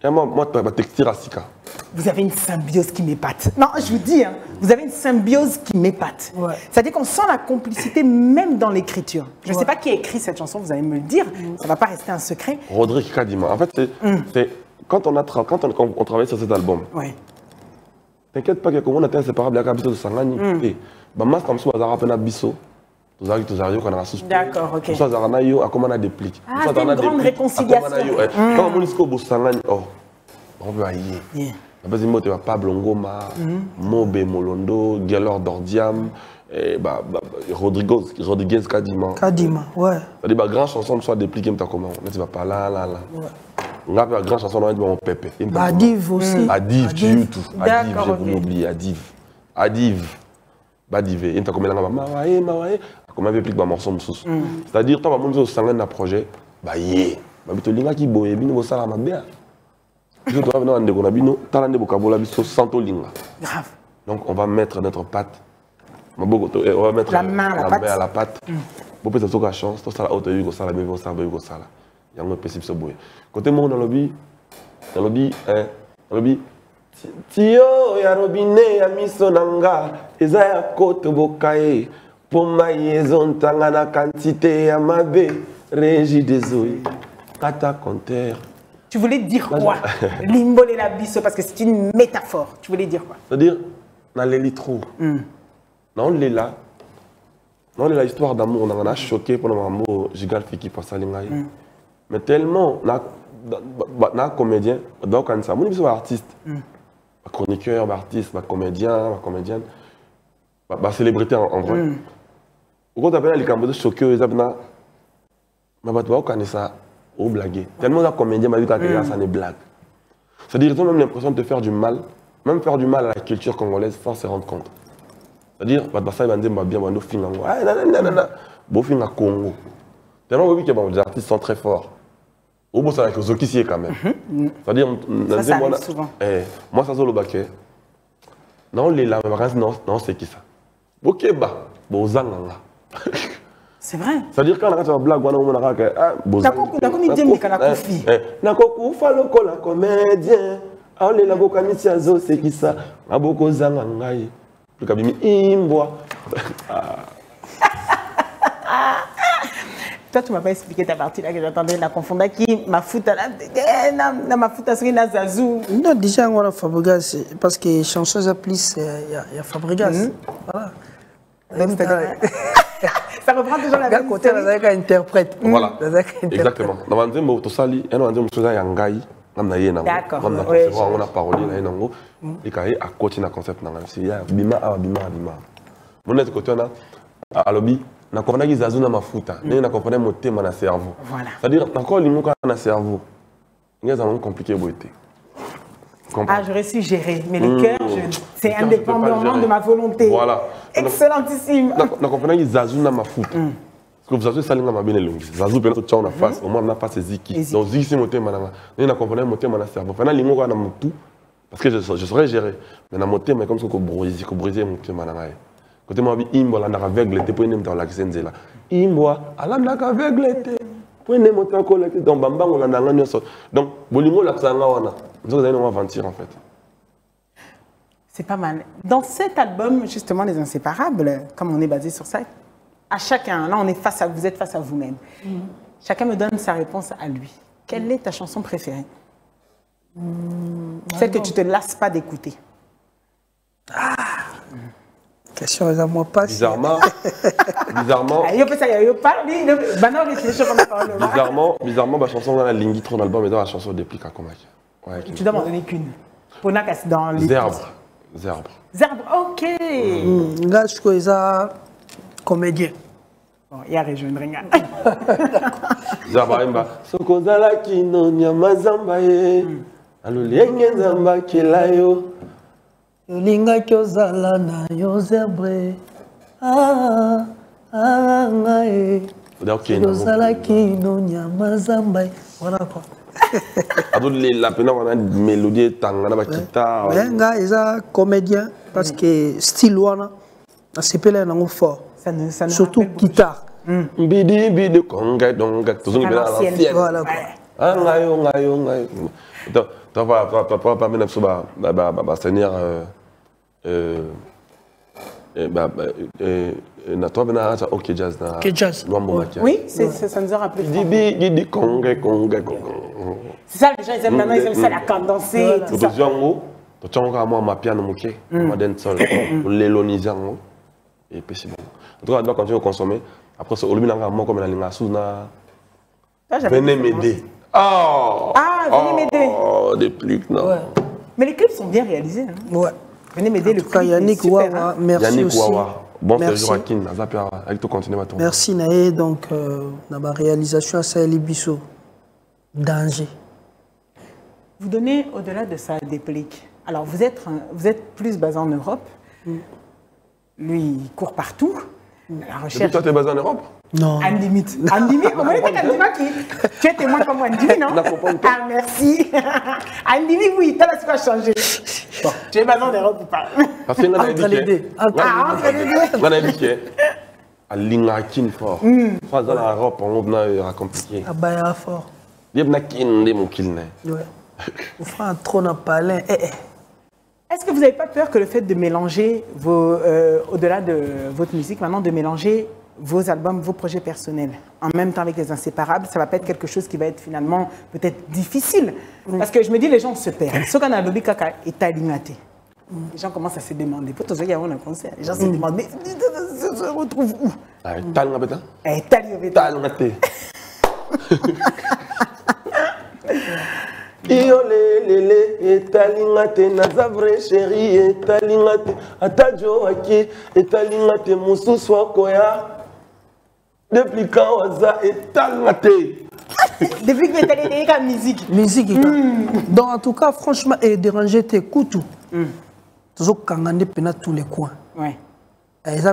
moi ma texture à Sika. Vous avez une symbiose qui m'épate. Non, je vous dis, hein, vous avez une symbiose qui m'épate. Ouais. C'est-à-dire qu'on sent la complicité même dans l'écriture. Je ne sais pas qui a écrit cette chanson, vous allez me le dire. Ça ne va pas rester un secret. Rodrigue Kadima. En fait, c'est quand on travaille sur cet album. Ouais. T'inquiète pas que comme on était inséparable, il y a un de Sangani. Et bah comme ça, on a rappelé Bisso. D'accord, ok. Ça, on a des plics. Ah, c'est une grande réconciliation. Quand on dit que Sangani, on peut aller. Parce que Pablo Ngoma, Mobe Molondo, Gaylor Dordiam, Rodriguez Kadima. Kadima, ouais. C'est-à-dire que grande chanson soit dépliquée, mais comment on ne va pas là. On a une grande chanson, on va Pepe. Adiv aussi. Adiv, tu YouTube. Adiv, j'ai oublié, Adiv. Badive. Et tu as comme Mawaye. Comme on réplique un morceau. C'est-à-dire que tu as un sanguin d'un projet, bah yé. Bah tu as qui boye, bino ça la bien. Je dois venir en dégonabino, talande bokabola biso santo linga. Grave. Donc on va mettre notre patte. On va mettre la main à la patte. Pour peut être la chance, tout ça la haute yugo ça la bevo ça bevo ça là. Il y a un possible se boye. Côté moi dans le lobby Tio ya robinet ya miso nanga eza ya koto bokaye po mayezo ntanga na quantité ya mabe régie des eaux kata compteur. Tu voulais dire quoi? Limbole la biso, parce que c'est une métaphore. Tu voulais dire quoi? C'est-à-dire dans les litrons. Non on est là. Non la histoire d'amour on a choqué pour le moment Gigal Fiki passe à l'ingaï. Mais tellement na comédien donc quand ça mon biso artiste. Chroniqueur, artiste, comédien, comédienne, célébrité en vrai. Quand tu appelles les cambodges choqués, tu as ça au blaguer. Tellement de comédien m'a dit que ça n'est blague. C'est-à-dire qu'ils ont même l'impression de te faire du mal, même faire du mal à la culture congolaise, sans se rendre compte. C'est-à-dire, ça va dire bien, bon, film en Congo. Tellement que les artistes sont très forts. Au bout, c'est avec les Zokissier quand même. C'est-à-dire, ça arrive souvent. Moi, ça, c'est le baquet. Non, les là, non, c'est qui ça? Bokeba, Bozanga. C'est vrai. C'est-à-dire, quand on a une blague, on a Bozanga. Nakokufa lokola comédien. On est là, Bokamisiazo, c'est qui ça? Aboko Zanga. Plus qu'à bimi, imboa. Toi, tu ne m'as pas expliqué ta partie là que j'attendais, la confondre qui m'a foutu là, ma foutu à Zazou. Non, déjà, on a Fabregas, parce que chanson plus, il y a Fabregas. Voilà. Ça reprend toujours la même côté, il interprète. Voilà. Exactement. Dans le monde, tu sali, on a dit que Yangai, on a dit d'accord. On a parlé là, on a dit à côté d'un concept. Il y a bima, bima, bima. Mon autre côté, on a à lobby. Je comprends que Zazou n'a pas foutu. Je comprends mon thème dans le cerveau. Voilà. C'est-à-dire, encore les mots dans le cerveau, c'est compliqué. Ah, j'aurais su gérer. Mais le cœur, c'est indépendamment de ma volonté. Voilà. Excellentissime. Je comprends que Zazou n'a pas foutu. Parce que Zazou, ça n'a bien longue. Zazou, peut être en face. Au moins, on n'a pas ses ziki. Donc, ziki, c'est mon thème. Je comprends mon thème dans le cerveau. Pendant les mots dans mon tout, parce que je saurais gérer. Mais dans mon thème, comme ça, je brise mon thème. Quand tu m'as dit imbo la aveugle tu peux même dans la là imbo ala na aveugle tu peux même monter collecter dans bamba on la ngani so donc bolingo la sanga wana nous allons aventure en fait. C'est pas mal. Dans cet album justement Les Inséparables, comme on est basé sur ça, à chacun là on est face à vous êtes face à vous-même. Chacun me donne sa réponse à lui. Quelle est ta chanson préférée? Celle que tu te lasses pas d'écouter. Question à moi pas. Bizarrement. Bizarrement, ma chanson dans la ligne trop dans l'album, mais dans la chanson des pliques à Komaki. Tu dois m'en donner qu'une. Ponakas dans les. Zerbre. Ok. Là, je crois que c'est comédien. Bon, il y a rejoindre. Zerbre, Sokozala qui non yamazamba ye. Alo lienge zamba kilayo. Yolinga kyozala na yo zerbre ngae yozala kino nyama zamba voilà quoi. Adole la pena on a une mélodie tangana ba guitare. Nga eza comédien parce que style wana na sepela nango fort. Ça surtout guitare. Bidi bidi konga donga toujours bien à l'ancienne. Voilà quoi. Ngayo. Tu vas pas mettre sur Seigneur. Ok Jazz. Oui, ça nous a rappelé. C'est ça, les gens ils aiment maintenant, ils aiment ça la cadencer. Tu as un piano moqué, et puis c'est bon. En tout cas, on doit continuer à consommer. Après, c'est au comme la ligne à venez m'aider. Venez m'aider. Des plucs, non. Ouais. Mais les clips sont bien réalisés. Hein. Ouais. Venez m'aider, le clip. Yannick Wawa, merci Yannick aussi. Wawa. Bon séjour à Kin, avec tout continuer à tourner. Merci Naé, donc, dans ma réalisation à Saheli Bisso. Danger. Vous donnez au-delà de ça des plics. Alors, vous êtes plus basé en Europe. Lui, il court partout. La recherche. Et toi, tu es basé en Europe? Non. Andimi, comment est-ce Andima qui... Tu es témoin comme Andimi, non? Ah, merci. Andimi, oui, tu as changé. Bon, tu es basé en Europe ou pas? Parce que entre les deux. Entre les deux. On a dit que à l'Ingakin fort. Face dans l'Europe, on a compliqué. Ah, bah, fort. Il y a un kin de mon kilne. Ouais. On fera un trône à palais. Est-ce que vous n'avez pas peur que le fait de mélanger, au-delà de votre musique, maintenant de mélanger vos albums, vos projets personnels, en même temps avec les inséparables, ça va pas être quelque chose qui va être finalement peut-être difficile? Parce que je me dis, les gens se perdent. Ce qu'on a lobby kaka est alignaté. Les gens commencent à se demander. Pour tous ceux qui ont un concert, les gens se demandent, mais ça se retrouve où? Iolelele etalingate nazavre chéri etalingate atajo aki etalingate mususu akoya depuis quand waza etalingate depuis que tu as la musique donc en tout cas franchement et déranger tes couteaux toujours kangande pena tous les coins ouais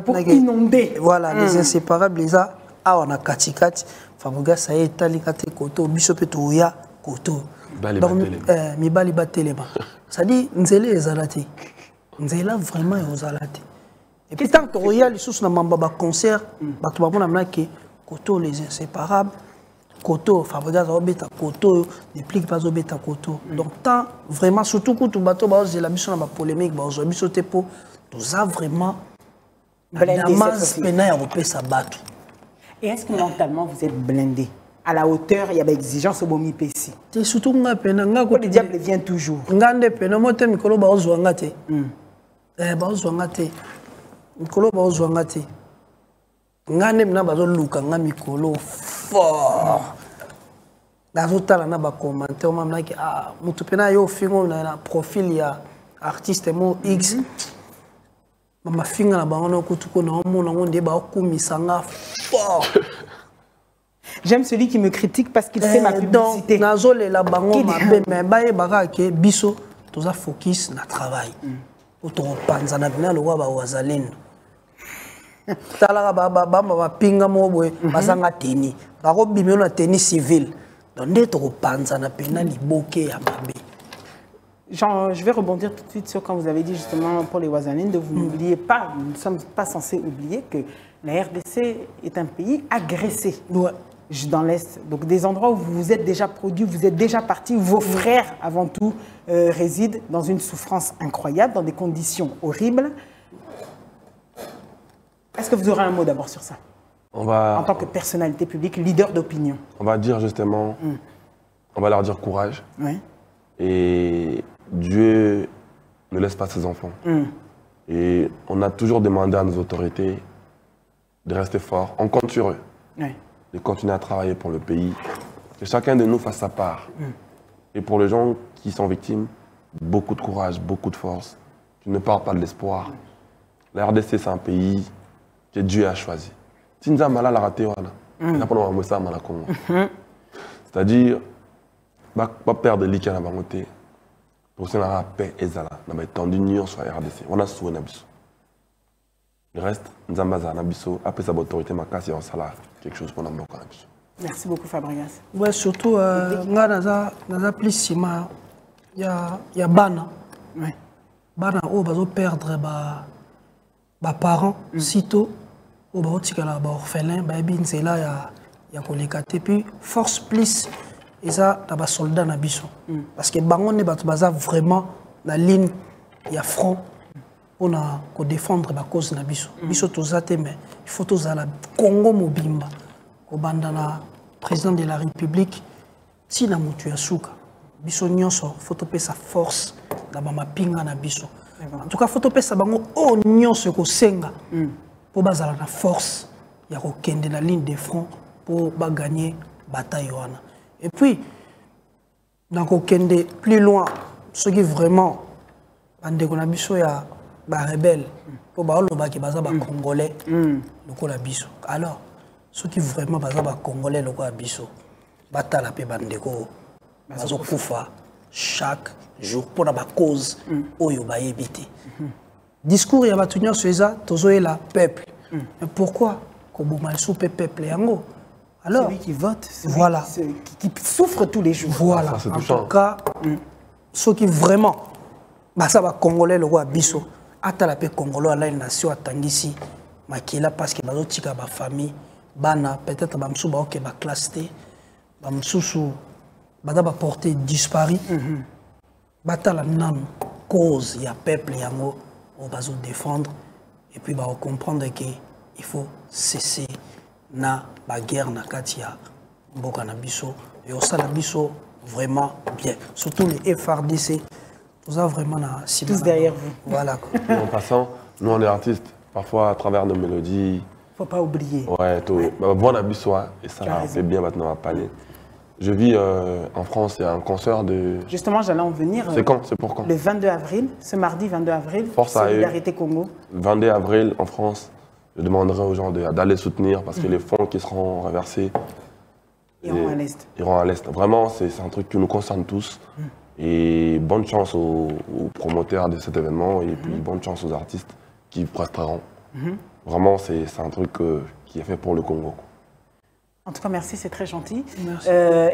pour inonder voilà les inséparables les a on a katikati fabuga ça est etalingate koto biso peto ya koto donc mibali batelema ça dit nzele ezalati nzela vraiment ezalati et puis tant que royal sous na mamba ba concert bato ba mona mnake koto les inséparables koto fabriga za obeta koto depuis pas obeta koto donc tant vraiment surtout tout bato ba ozela biso na ba polémique ba ozo biso te po toza vraiment damas pena ya repesa bato. Et est-ce que mentalement vous êtes blindé? À la hauteur, il y a des exigences au bomi PC. C'est surtout nga pena nga ko le diable vient toujours. Ngande pena mote mikolo ba ozwanga te. Ba ozwanga te. Mikolo ba ozwanga te. Ngande mina bazo luka nga mikolo fort. Dazo tala na ba commentaire mamna ki mutu pena yo fingo na profil ya artiste mo X. Mama finga na bango kutuko na mona ngonde ba okumisanga fort. J'aime celui qui me critique parce qu'il sait ma publicité. Donc, nazole la bango mabe mais baye baka ke biso toza focus na travail. Pour to panza na bina lo ba wazalendo. Tala ba pinga mo boy basanga teni. Ba ko bimio na teni civil. Donc nde to panza na pena liboke ya mabe. Jean, je vais rebondir tout de suite sur quand vous avez dit justement pour les Ouazanines, vous n'oubliez pas, nous ne sommes pas censés oublier que la RDC est un pays agressé. Ouais. Dans l'Est, donc des endroits où vous vous êtes déjà produit, vous êtes déjà parti, où vos frères avant tout résident dans une souffrance incroyable, dans des conditions horribles. Est-ce que vous aurez un mot d'abord sur ça? En tant que personnalité publique, leader d'opinion. On va dire justement, on va leur dire courage. Ouais. Et Dieu ne laisse pas ses enfants. Et on a toujours demandé à nos autorités de rester forts. On compte sur eux. Ouais. De continuer à travailler pour le pays, que chacun de nous fasse sa part. Et pour les gens qui sont victimes, beaucoup de courage, beaucoup de force. Tu ne parles pas de l'espoir. La RDC, c'est un pays que Dieu a choisi. C'est-à-dire, pas perdre l'Ika na bangote, pour que la paix et la étendue union sur la RDC. On a souhaité Nabiso. Le reste, nous avons après sa autorité, makasi on sala quelque chose pour nous. Merci beaucoup Fabregas. Ouais, surtout nga naza plus sima ya bana. Ouais. Bana o bazo perdre ba parents sitôt o ba otikala ba orphelin ba binzela ya koleka te puis force plus eza na ba soldat na biso parce que bango ne bato baza vraiment la ligne ya front pour défendre la cause na biso. Biso tozate mais il faut tozala Congo mobimba ko bandana président de la République si na mutu ya suka biso nyonso faut topé sa force na ba mapinga na biso. En tout cas faut topé sa bango o nyonso ko senga pour bazala na force ya ko kende na ligne de front pour ba gagner bataille wana. Et puis dans ko kende plus loin ce qui vraiment bandeko na biso ya ba rebelle pour ba oloba ki baza ba congolais lokola biso. Alors ceux qui vraiment baza ba congolais lokola biso batala pe bandeko bazo kufa chaque jour pour la cause oyo ba yebite. Discours ya batunya soeza tozoela peuple. Mais pourquoi ko boma soupe peuple yango? Alors celui qui vote, celui voilà qui souffre tous les jours. Voilà. En tout cas ceux qui vraiment basa ba congolais lokola biso ata la paix congolais à la nation atangisi makila parce que bazo tika ba famille bana peut-être ba msu ba ok ba classe T bamsusu bada ba porter disparu batala nanu cause, il y a peuple, yango, on va se défendre. Et puis, on comprendre qu'il faut cesser la guerre na katia, mboka na biso. Et au sein de biso, vraiment bien. Surtout les FRDC, tout ça vraiment na tous derrière vous. Voilà. En passant, nous on est artistes, parfois à travers nos mélodies. Faut pas oublier. Ouais, tout. Bon abisso, et ça fait bien maintenant à parler. Je vis en France, il y a un concert de... Justement, j'allais en venir. C'est quand? C'est pour quand? Le 22 avril, ce mardi 22 avril, Force à Solidarité Congo. Le 22 avril en France, je demanderai aux gens d'aller soutenir parce que les fonds qui seront reversés iront à l'Est. Iront à l'Est. Vraiment, c'est un truc qui nous concerne tous. Et bonne chance aux promoteurs de cet événement et puis bonne chance aux artistes qui presteront. Vraiment, c'est un truc qui est fait pour le Congo. En tout cas, merci, c'est très gentil. Merci.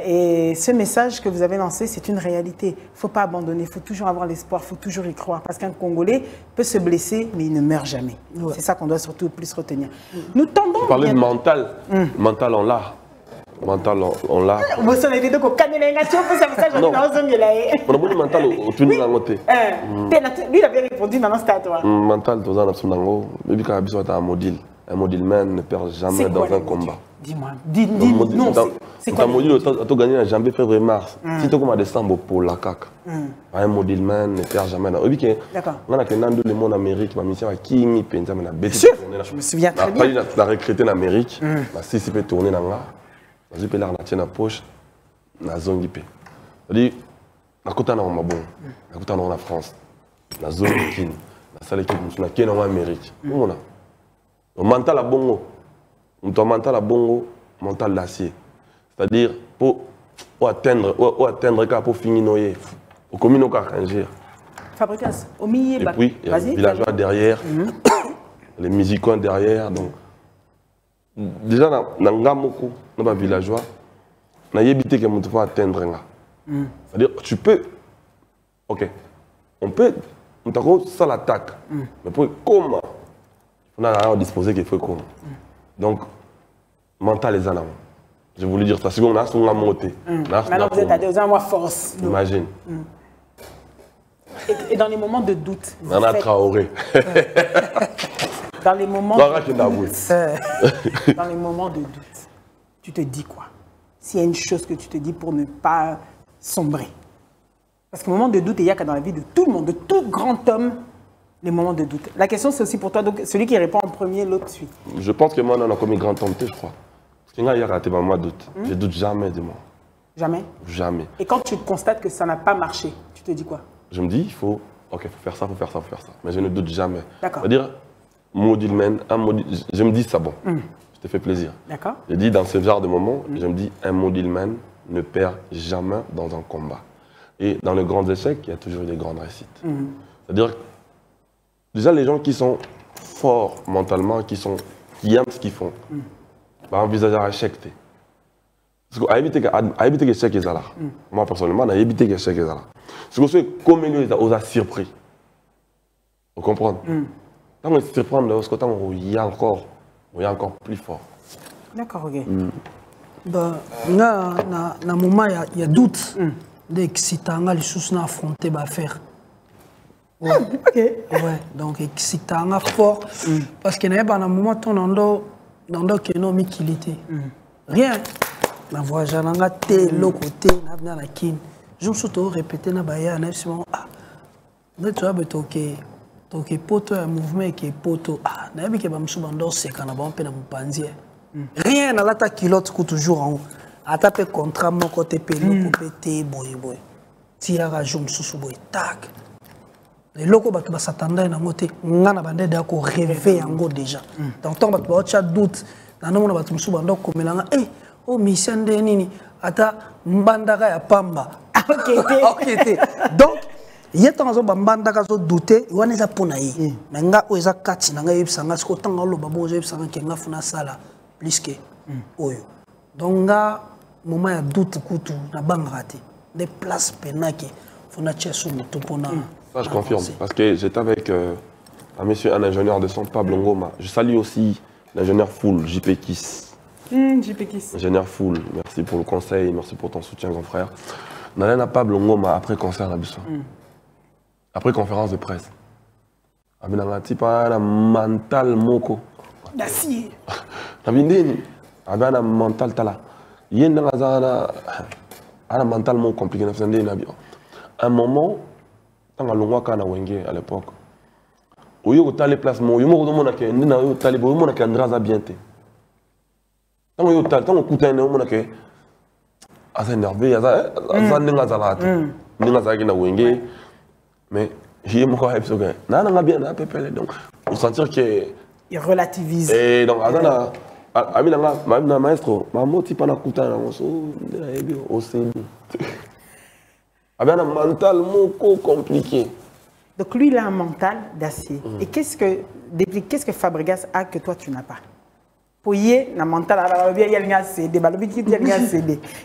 Et ce message que vous avez lancé, c'est une réalité. Il ne faut pas abandonner, il faut toujours avoir l'espoir, il faut toujours y croire. Parce qu'un Congolais peut se blesser, mais il ne meurt jamais. Ouais. C'est ça qu'on doit surtout plus retenir. Nous tendons... Vous parlez de mental. Mental, on l'a. Mental, on l'a. Vous savez, il faut ça message. Non. On a beaucoup de mental au tunnel à côté. Lui, il avait répondu dans ce stade. Mental, tu as un module. Un module man ne perd jamais dans un combat. Dis-moi, dis-nous. C'est quoi? Un module, tu as gagné en janvier, février, mars. Si tu as décembre pour la CAC, un module man ne perd jamais. D'accord. On a le monde en Amérique, ma mission à qui m'y peine, je me souviens très bien. Tu as recruté en Amérique, si tu peux tourner dans là, tu peux l'acheter dans la poche, dans la zone IP. C'est-à-dire, on a bon, on a France, la zone Kin, la salle qui est en Amérique. Le mental à bongo, ton mental à bongo, mental d'acier. C'est-à-dire, pour atteindre, pour finir noyer, pour communiquer avec un Fabricas, au milieu. Et puis, il y a les villageois derrière, les musiciens derrière. Donc, déjà, dans les villageois, on a évité que tu vas atteindre. C'est-à-dire, tu peux, ok, on peut, on t'a ça l'attaque, mais pour comment? On a rien à disposer qu'il faut comment. Donc, mental les années. Je voulais dire ça. Si on a son monté. Maintenant, vous êtes à 2 ans, moi, force. Imagine. Et dans les moments de doute. On a Traoré. Dans les moments. Dans les moments de doute, tu te dis quoi? S'il y a une chose que tu te dis pour ne pas sombrer. Parce qu'au moment de doute, il y a dans la vie de tout le monde, de tout grand homme, les moments de doute. La question, c'est aussi pour toi, donc celui qui répond en premier, l'autre suit. Je pense que moi, on a commis grand homme, je crois. Parce qu'il y a raté, moi, doute. Je doute jamais de moi. Jamais? Jamais. Et quand tu constates que ça n'a pas marché, tu te dis quoi? Je me dis, il faut, ok, faut faire ça, faut faire ça, faut faire ça. Mais je ne doute jamais. D'accord. C'est-à-dire, je me dis, ça bon. Je te fais plaisir. D'accord. Je dis, dans ce genre de moment, je me dis, un modilman ne perd jamais dans un combat. Et dans les grands échecs, il y a toujours eu des grandes réussites. C'est-à-dire, déjà, les gens qui sont forts mentalement, qui aiment ce qu'ils font, bah, envisager un échec. Parce qu'à éviter que l'échec est là. Moi, personnellement, j'ai évité que l'échec est là. Ce que c'est comme ils ont surpris. Vous comprenez? Quand on se surprend, il y a encore plus fort. D'accord, ok. Dans le moment, il y a doute. D'excitant, les choses à affronter, à faire. Ouais. Ok. Ouais, donc excitant, fort. Parce qu'il y a un moment où on a une qualité. Rien. La voix, j'en ai té, le côté, n'a la kin. Je me suis répété, na baya, na si bon. Ah. Mais tu vois, toke poto un mouvement qui est poto. Ah, na bi ke ba msu bando se kana ba mpe na mupanzie. Rien na la ta kilote ko toujours en haut. Atape contrat mon côté pelo ko pété boy boy. Tiara jom susu boy tac. Les locaux bato ba satanda na ngote ngana bande da ko rêver yango déjà. Donc tant bato ba cha doute na no na bato msu bando ko melanga oh mission de nini ata mbandaka ya pamba. Ok. Donc il y a tant de mbandaka zo douter wana za pona yi. Mais nga o eza kati na nga yebisanga siko tanga lo babo zo yebisanga ke nga funa sala plus que oyo. Donc nga moment ya doute kutu na bangati des places penaki funa chesu moto pona. Ça je confirme parce que j'étais avec un ingénieur de son Pablo Ngoma. Je salue aussi l'ingénieur Full JP Kiss. Ingénieur Full, merci pour le conseil, merci pour ton soutien, grand frère. Nalena Pablo Ngoma après concert à Bissau. Après conférence de presse. Abinanga tipa na mental moko. D'acier. Nabindeni. Abana mental tala. Yenda ngazana ana mental moko compliqué na fsende na bio. Un moment tant alongwa kana wenge à l'époque. Oyo kotale placement, yo moko mona ke ndina yo tali bo mona ke Andraza bien te. Tant yo tal, tant okuta ne mona ke asa énervé, asa ndinga zalata. Ndinga zaki na wenge. Mais j'ai mon corps absolument. Non, bien, on peut donc on sentir que il relativise. Et donc azana ma maestro, ma moti pas na kuta na so au CD. Abana mental moko compliqué. Donc lui il a un mental d'acier. Et qu'est-ce que Fabregas a que toi tu n'as pas? Poyer na mental alors bien il y a CD,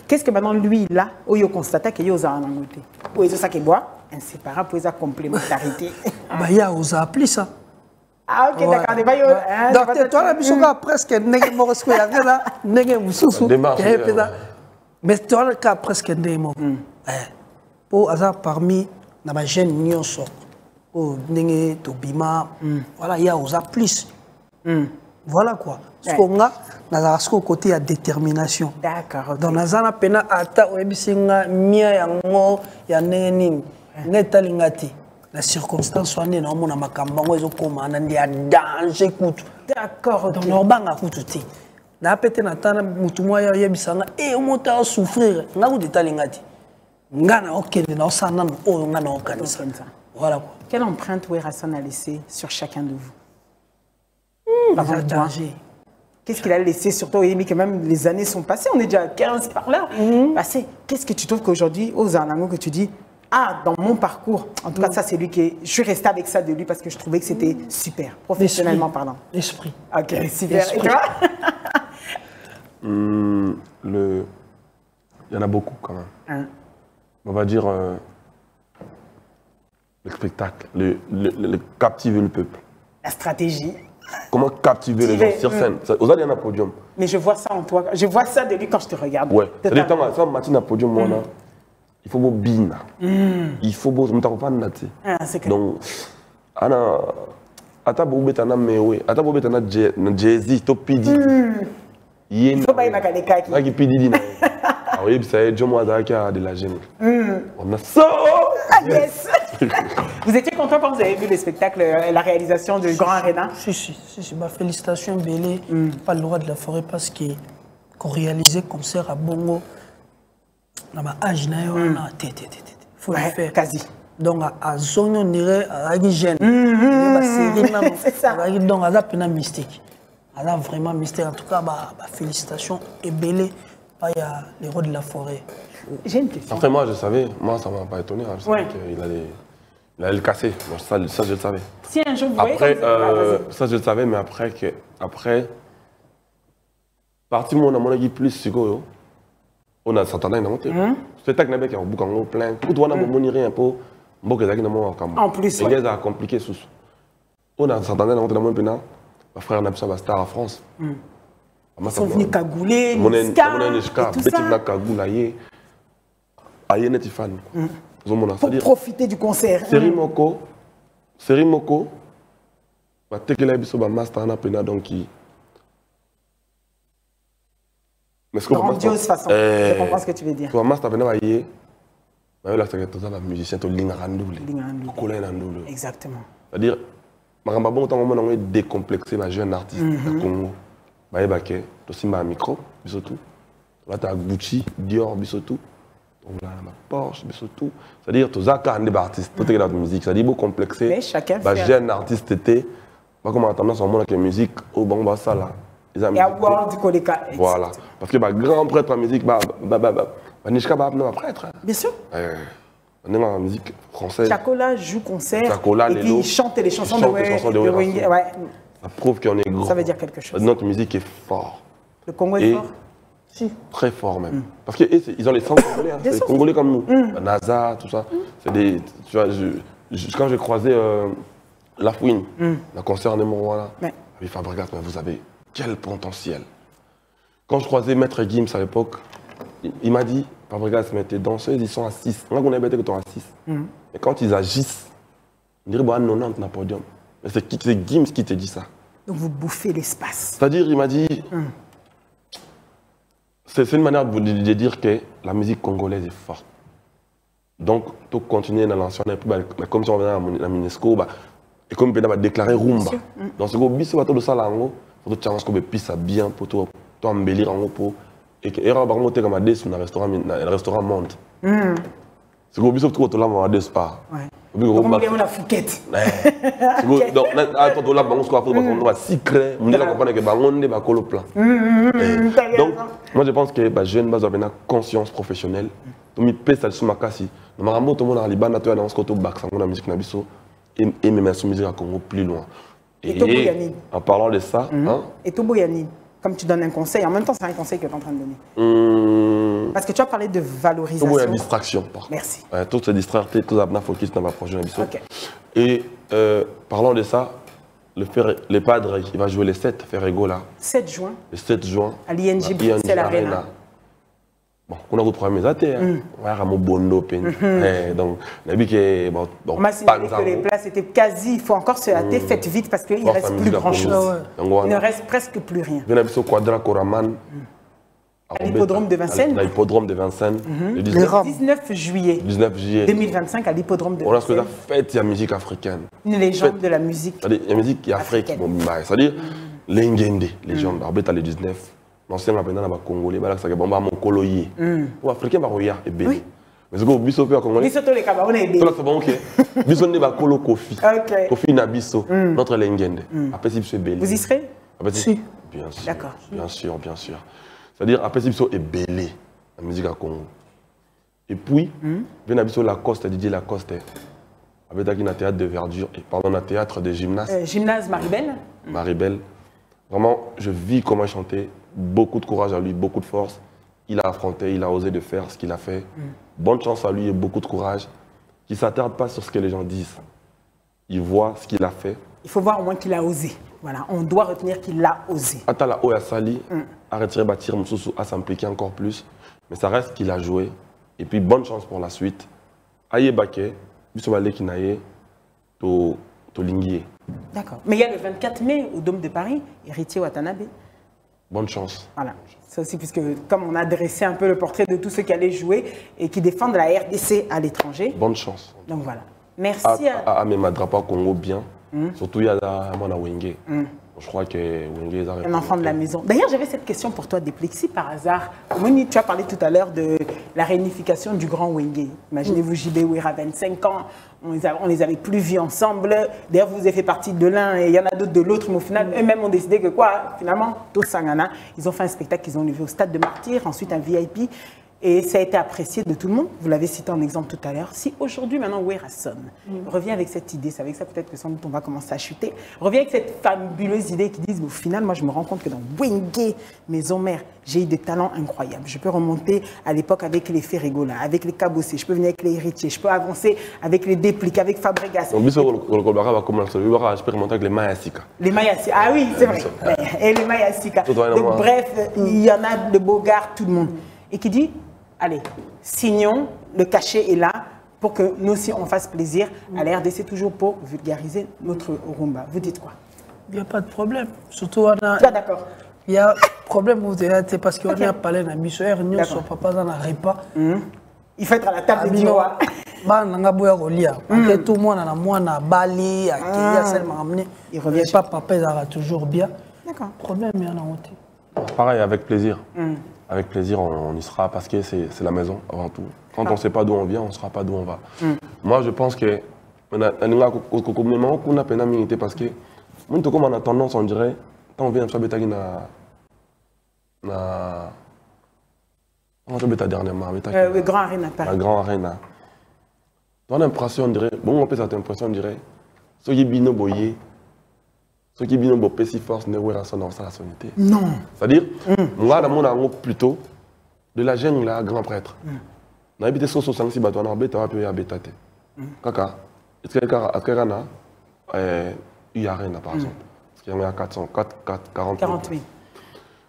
qu'est-ce que maintenant lui il a au yo constate que yo za en angoté. Pour ça qui boit inséparable pour sa complémentarité. Bah il y a aux applis ça. Ah ok d'accord, des bayo. Donc toi la bisoka presque nenge mo resko ya là, nenge mususu. Mais toi le cas presque ndemo. Pour hasard parmi na ba jeune nyonso. Oh nenge to bima. Voilà, il y a aux applis. Voilà quoi. Ce qu'on a, dans le côté de détermination. D'accord. Dans la zone pena ata oebisinga mia yango ya neni ngeta lingati. La circonstance soit née dans mon amakambango ezo koma na ndia danger kutu. D'accord. Dans l'orbanga kutu ti. Na pete na tana mutu moya yebisanga e o mota souffrir ngaku detalingati. Ngana okende na osana o ngana okanisa. Voilà quoi. Quelle empreinte Werrason a laissé sur chacun de vous? Danger. Qu'est-ce qu'il a laissé sur toi? Que même les années sont passées, on est déjà à 15 par là. Passé. Qu'est-ce que tu trouves qu'aujourd'hui, aux Anango, que tu dis, ah, dans mon parcours, en tout cas, ça c'est lui qui est. Je suis resté avec ça de lui parce que je trouvais que c'était super, professionnellement parlant. L'esprit. Ok, super. Et toi? Il y en a beaucoup quand même. On va dire le spectacle, le captiver le peuple. La stratégie. Comment captiver les gens sur scène? Aux il y a un podium. Mais je vois ça en toi. Je vois ça de lui quand je te regarde. Ouais. C'est-à-dire que ça, Martin a podium, il faut beau bina. Il faut beau. Donc, Anna, ata beau betana mewe, ata beau betana Jay-Z, top pidi. Il faut pas y mettre les cas qui. Qui pidi dina. Ah oui, c'est Joe Moazaka de la gêne. On a ça. Yes. Vous étiez content quand vous avez vu le spectacle, la réalisation du Grand Arena? Si. Bah, félicitations, Bélé, pas le roi de la forêt, parce qu'on réalisait concert à Bongo. Dans ma âge, il faut le faire. Quasi. Donc, à zone, on dirait à l'hygiène. C'est ça. Donc, à la mystique. À la vraiment mystère. En tout cas, félicitations. Et Bélé, il y a les rois de la forêt. J'ai une question. Après, moi, je savais, moi, ça ne m'a pas étonné. Je savais qu'il allait le casser. Moi, ça, je le savais. Si un jour vous après, ça, je le savais, mais après, parti, mon équipe plus, on a Santana, c'est un peu qui a beaucoup plein. Tout le monde a rien pour. En plus, il a compliqué. On a Santana, on a ma frère n'a pas star en France. Ils sont venus cagouler, pour profiter du concert. Série Moko, master donc grandiose façon. Je comprends ce que tu veux dire. Exactement. C'est-à-dire, je suis décomplexé, un jeune artiste au Congo. Je suis un micro, bisotou. Là, tu as Gucci, Dior, bisotou. Donc là, ma Porsche, bisotou. C'est-à-dire, tu as un artiste, tu as la musique. C'est-à-dire, beaucoup complexé. Mais chacun fait. Jeune artiste, était. Comme on a tendance à dire que la musique, au bon, ça là. Il y a World du Koleka. Voilà. Parce que grand prêtre en musique, Nishka va appeler un prêtre. Bien sûr. On est dans la musique française. Chakola joue concert. Chakola, et puis il chante les chansons de Wenge. Ouais. Ça prouve qu'on est gros. Ça veut dire quelque chose. Notre musique est forte. Le Congo est fort? Si. Très fort même. Parce qu'ils ont les sons congolais. C'est des Congolais comme nous. NASA, tout ça. C'est des. Tu vois, quand j'ai croisé La Fouine, le concert de Montréal, là, avec Fabregas, vous avez quel potentiel. Quand je croisais Maître Gims à l'époque, il m'a dit, Fabregas, mais tes danseuses, ils sont à 6. Moi, on est bête que tu es à 6. Mais quand ils agissent, On dirait, 90 na podium. Mais c'est Gims qui te dit ça. Donc vous bouffez l'espace. C'est-à-dire, il m'a dit, c'est une manière de dire que la musique congolaise est forte. Donc, tu continues dans l'ancien, comme si on venait à la UNESCO, et comme on va déclarer Rumba. Donc, ce que tu as ça, il faut que tu aies bien pour embellir pour et que erreur par contre comme à des restaurant monte. C'est que tu as là des spa. Comment on la fouquette. Donc quand là on se va secret, on va comprendre que on est ba colo plan. Donc moi je pense que ba jeune base avoir conscience professionnelle. To mi pesa sur makasi. Normalement tout le monde à Liban tu dans ce côté bac ça la musique na biso et même la musique à Congo plus loin. Et en parlant de ça, et Tobo Yanni, comme tu donnes un conseil, en même temps c'est un conseil que tu es en train de donner. Parce que tu as parlé de valorisation. Tobo Yanni distraction. Merci. Tout se distraire, tout ça focus dans ma prochaine émission. Okay. Et parlant de ça, le Padre, il va jouer le 7 Ferrego là. 7 juin. Le 7 juin. À l'ING Bruxelles Arena. Bon, on a retrouvé mes athées. On a un bondo. Donc, on a vu que. On m'a signalé que les places étaient quasi. Il faut encore se hâter. Faites vite parce qu'il ne reste plus grand-chose. Il ne reste presque plus rien. On a vu ce Quadra Koraman. À l'hippodrome de Vincennes. À l'hippodrome de Vincennes. Le 19 juillet. 19 juillet 2025 à l'hippodrome de Vincennes. On a fait la musique africaine. Une légende de la musique. C'est-à-dire la musique africaine. C'est-à-dire l'Ingende, légende. Arbeta le 19. L'ancien appelé dans le Congolais, c'est que bon, mon coloyer. Ou africain, baroya et bébé. Mais ce que biso fait Congolais. Biso to les Camerounais et bébé. Tout là c'est bon ok. Biso ne va colo Kofi. Kofi na biso. Notre Lengende. Après si biso est belé. Vous y serez? Si. Bien sûr. D'accord. Bien sûr, bien sûr. C'est-à-dire après si biso est belé la musique à Congo. Et puis, vient na biso Lacoste, Didier Lacoste. Avec un théâtre de verdure et pardon un théâtre de gymnase. Gymnase Maribel. Maribel. Vraiment, je vis comment chanter. Beaucoup de courage à lui, beaucoup de force. Il a affronté, il a osé de faire ce qu'il a fait. Bonne chance à lui et beaucoup de courage. Qu'il ne s'attarde pas sur ce que les gens disent. Il voit ce qu'il a fait. Il faut voir au moins qu'il a osé. Voilà, on doit retenir qu'il a osé. Atala Oya Sali a retiré Batir Moussoussou, à s'impliquer encore plus. Mais ça reste qu'il a joué. Et puis bonne chance pour la suite. Aye Baké, Bissobale Kinaye, to Linguier. D'accord. Mais il y a le 24 mai au Dôme de Paris, Héritier Watanabe. Bonne chance. Voilà. Ça aussi, puisque comme on a dressé un peu le portrait de tous ceux qui allaient jouer et qui défendent la RDC à l'étranger. Bonne chance. Donc voilà. Merci à mes drapeau Congo bien. Surtout il y a mon Wenge. Je crois que Wenge est un enfant de la maison. D'ailleurs, j'avais cette question pour toi, Déplexi, par hasard. Tu as parlé tout à l'heure de la réunification du grand Wenge. Imaginez-vous, JB Ouira, 25 ans. On les avait plus vus ensemble. D'ailleurs, vous avez fait partie de l'un et il y en a d'autres de l'autre. Mais au final, eux-mêmes ont décidé que quoi? Finalement, tous Sangana, ils ont fait un spectacle qu'ils ont levé au Stade de Martyrs, ensuite un VIP. Et ça a été apprécié de tout le monde. Vous l'avez cité en exemple tout à l'heure. Si aujourd'hui, maintenant, Ouera sonne, revient avec cette idée, c'est avec ça peut-être que sans doute on va commencer à chuter, revient avec cette fabuleuse idée qui disent, au final, moi je me rends compte que dans Wenge, maison mère, j'ai eu des talents incroyables. Je peux remonter à l'époque avec les Ferregola, avec les Cabossé, je peux venir avec les Héritiers, je peux avancer avec les Dépliques, avec Fabregas. Donc, je peux remonter avec les Mayasika. Les Mayasika, ah oui, c'est vrai. Et les Mayasika. Donc bref, il y en a de Bogart, tout le monde. Et qui dit, allez, signons, le cachet est là pour que nous aussi on fasse plaisir à la RDC, toujours pour vulgariser notre rumba. Vous dites quoi? Il n'y a pas de problème. Surtout, on a... Tu es d'accord? Il y a problème parce qu'on a parlé de Bissoer, nous ne sommes pas dans un repas. Il faut être à la table du roi. Tout le monde a un Bali, il revient pas, papa, il aura toujours bien. D'accord. Problème, il y en a aussi. Pareil, avec plaisir. Avec plaisir, on y sera parce que c'est la maison avant tout. Quand on ne sait pas d'où on vient, on ne saura pas d'où on va. Moi, je pense que on a peine à militer parce que comme on a tendance, on dirait, quand on vient dernièrement, le Grand Arena, Paris. Le Grand Arena. On a l'impression, on dirait, bon, on peut cette impression, on dirait, ceux qui bino boyer. Ceux qui viennent pour si force ne voient ça dans la sonité. Non. C'est-à-dire, moi, dans mon plutôt de la jeune là, grand prêtre. On a habité sur 66 bâtons, on a habité à Bétate. Kaka, est-ce qu'il y a rien par exemple? Parce qu'il y a 40 000.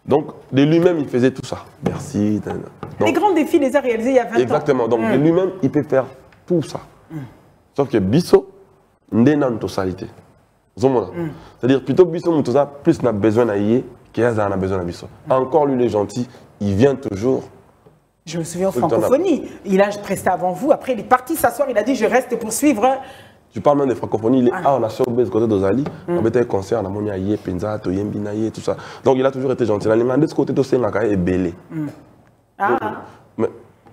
Donc, de lui-même, il faisait tout ça. Merci. Donc, les grands défis les a réalisés il y a 20 ans. Exactement. Donc, de lui-même, il peut faire tout ça. Sauf que Bisso, Ndena totalité. C'est-à-dire plutôt biso ça plus n'a besoin d'ailleurs qu'il a besoin de biso. Encore lui il est gentil, il vient toujours. Je me souviens en francophonie, il a presté avant vous, après il est parti s'asseoir, il a dit je reste pour suivre. Tu parles même de francophonie, il est on a sauvé ce côté d'Ozali, on a un concert, on a mon yaye, Penza, Toyembi naye, tout ça. Donc il a toujours été gentil. Il a de ce côté de Senga est belé.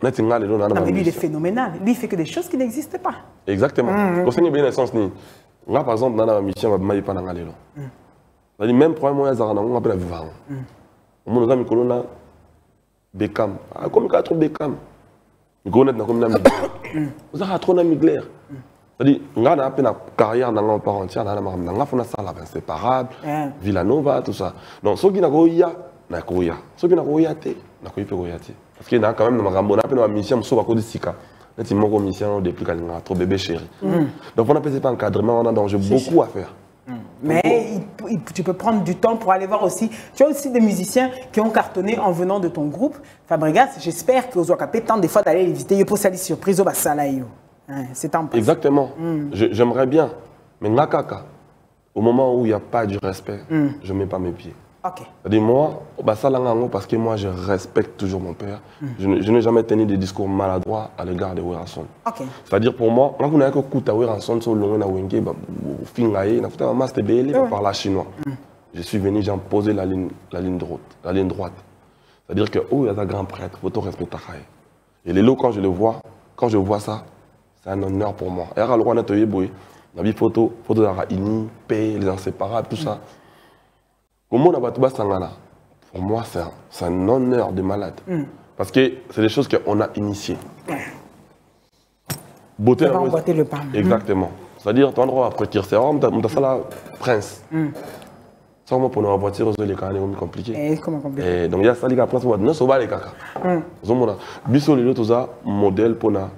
Mais lui il est phénoménal, lui il fait que des choses qui n'existent pas. Exactement. Quand c'est bien sens ni. Là par exemple dans la mission on va pas dans galelo. C'est même problème moi ça on appelle vivant. On nous a mis colonna Beckham. Comme quatre Beckham. Nous connaissons comme na Migler. Vous avez trop na Migler. C'est-à-dire, on a un peu de carrière dans l'an entière, on a fait une salle inséparable, Villanova, tout ça. Donc, ceux qui n'ont pas na Koya. Ceux qui n'ont pas na Koya Koyati. Parce qu'il y a quand même une mission, on a code Sika. C'est une mission depuis qu'il y a trop bébé chéri. Donc, on a pas encadrement, on a donc beaucoup à faire. Mais tu peux prendre du temps pour aller voir aussi. Tu as aussi des musiciens qui ont cartonné en venant de ton groupe. Fabregas, j'espère que vous avez tant des fois d'aller les visiter. Pour ça, les surprises au Basalaïo. C'est en place. Exactement. J'aimerais bien. Mais Nakaka, au moment où il n'y a pas du respect, je ne mets pas mes pieds. Ok. C'est-à-dire moi, parce que moi, je respecte toujours mon père. Je n'ai jamais tenu des discours maladroits à l'égard de Weranson. Ok. C'est-à-dire pour moi, quand on a un coup de Weranson, par la chinois. Je suis venu, j'ai posé la ligne droite. C'est-à-dire que, oh, il y a un grand prêtre, il faut respecter. Et les lots, quand je vois ça, c'est un honneur pour moi. Et alors, on a des photos de la Raini, paix, les inséparables, tout ça. Comment on a battu Sangana? Pour moi, c'est un honneur de malade. Parce que c'est des choses qu'on a initiées. Beauté, le pain. Exactement. C'est-à-dire, tu as un droit à préquer. C'est vraiment un prince. Ça, pour nous voiture, c'est compliqué. Comment compliqué? Et donc, il y a ça, les gars, prince, non, c'est pas les caca. Biso, les autres, modèle pour la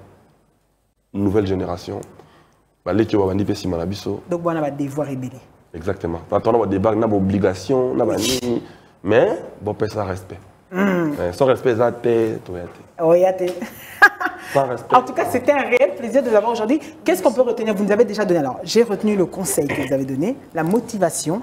nouvelle génération. Les qui vont dire si biso. Donc, on a des devoirs rébellés. Exactement. On a des bagues, on a des obligations, mais bon, ça respect. Sans respect, ça tête. En tout cas, c'était un réel plaisir de vous avoir aujourd'hui. Qu'est-ce qu'on peut retenir? Vous nous avez déjà donné. Alors, j'ai retenu le conseil que vous avez donné, la motivation,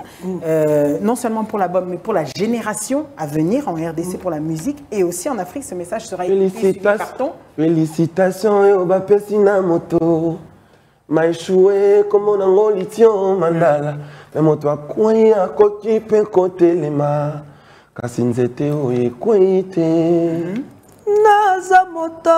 non seulement pour l'album, mais pour la génération à venir en RDC pour la musique et aussi en Afrique. Ce message sera écouté sur le carton. Félicitations, Obapesina Moto. Maïchoué, comme on a un lithium mandala. Mais moi, toi, quoi, à côté, peut côté les mains. Kassinzete, oui, quoi, naza moto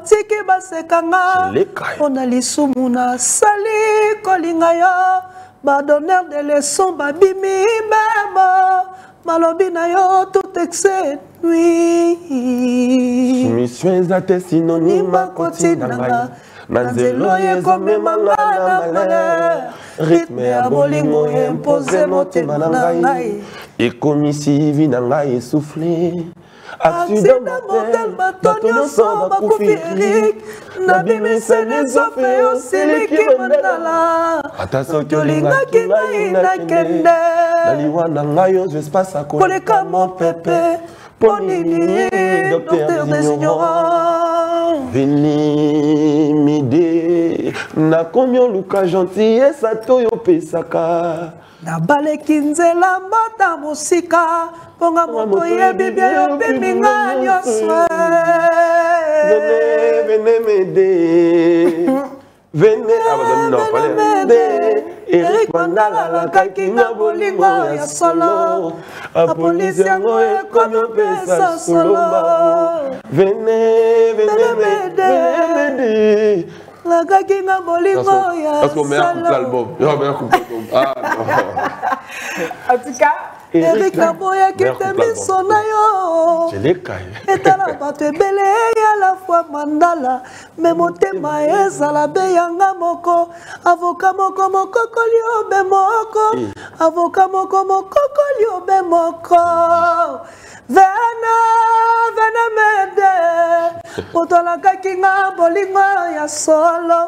tiki basekanga mpona lisumu nasali kolinga yo badonneur de leçon babimi mema malobi na yo tout excès nuit soumission eza te synonyme kotinanga na nzelo ekomemanga na malheur rythme ya bolingo impose motema na ngai ekomisi vi na ngai essoufflé. Accident mortel, bateau nyonso bakufi Eric nabimisa nezofe osiliki mandala ata soki olingaki ngai nakende naliwa na ngai yo espace koleka mopepe mpo nini docteur des ignorants veni mide nakomi oluka gentillesse to yo pesaka nabaleki nzela mbota mosika ponga moto yebi bia yo biminga nyonso venez m'aider venez m'aider Eric Mandala alakaki na bolingo ya solo apolisi yango ekomi opesa solo venez m'aider alakaki na bolingo ya solo. En tout cas, Eric naboyaki te miso na yo etala bato ebele ya la fois mandala me motema ezala be yanga moko avoka moko mokokoli obe moko avoka moko mokokoli obe moko vena mede otolakaki nga bolingo ya solo.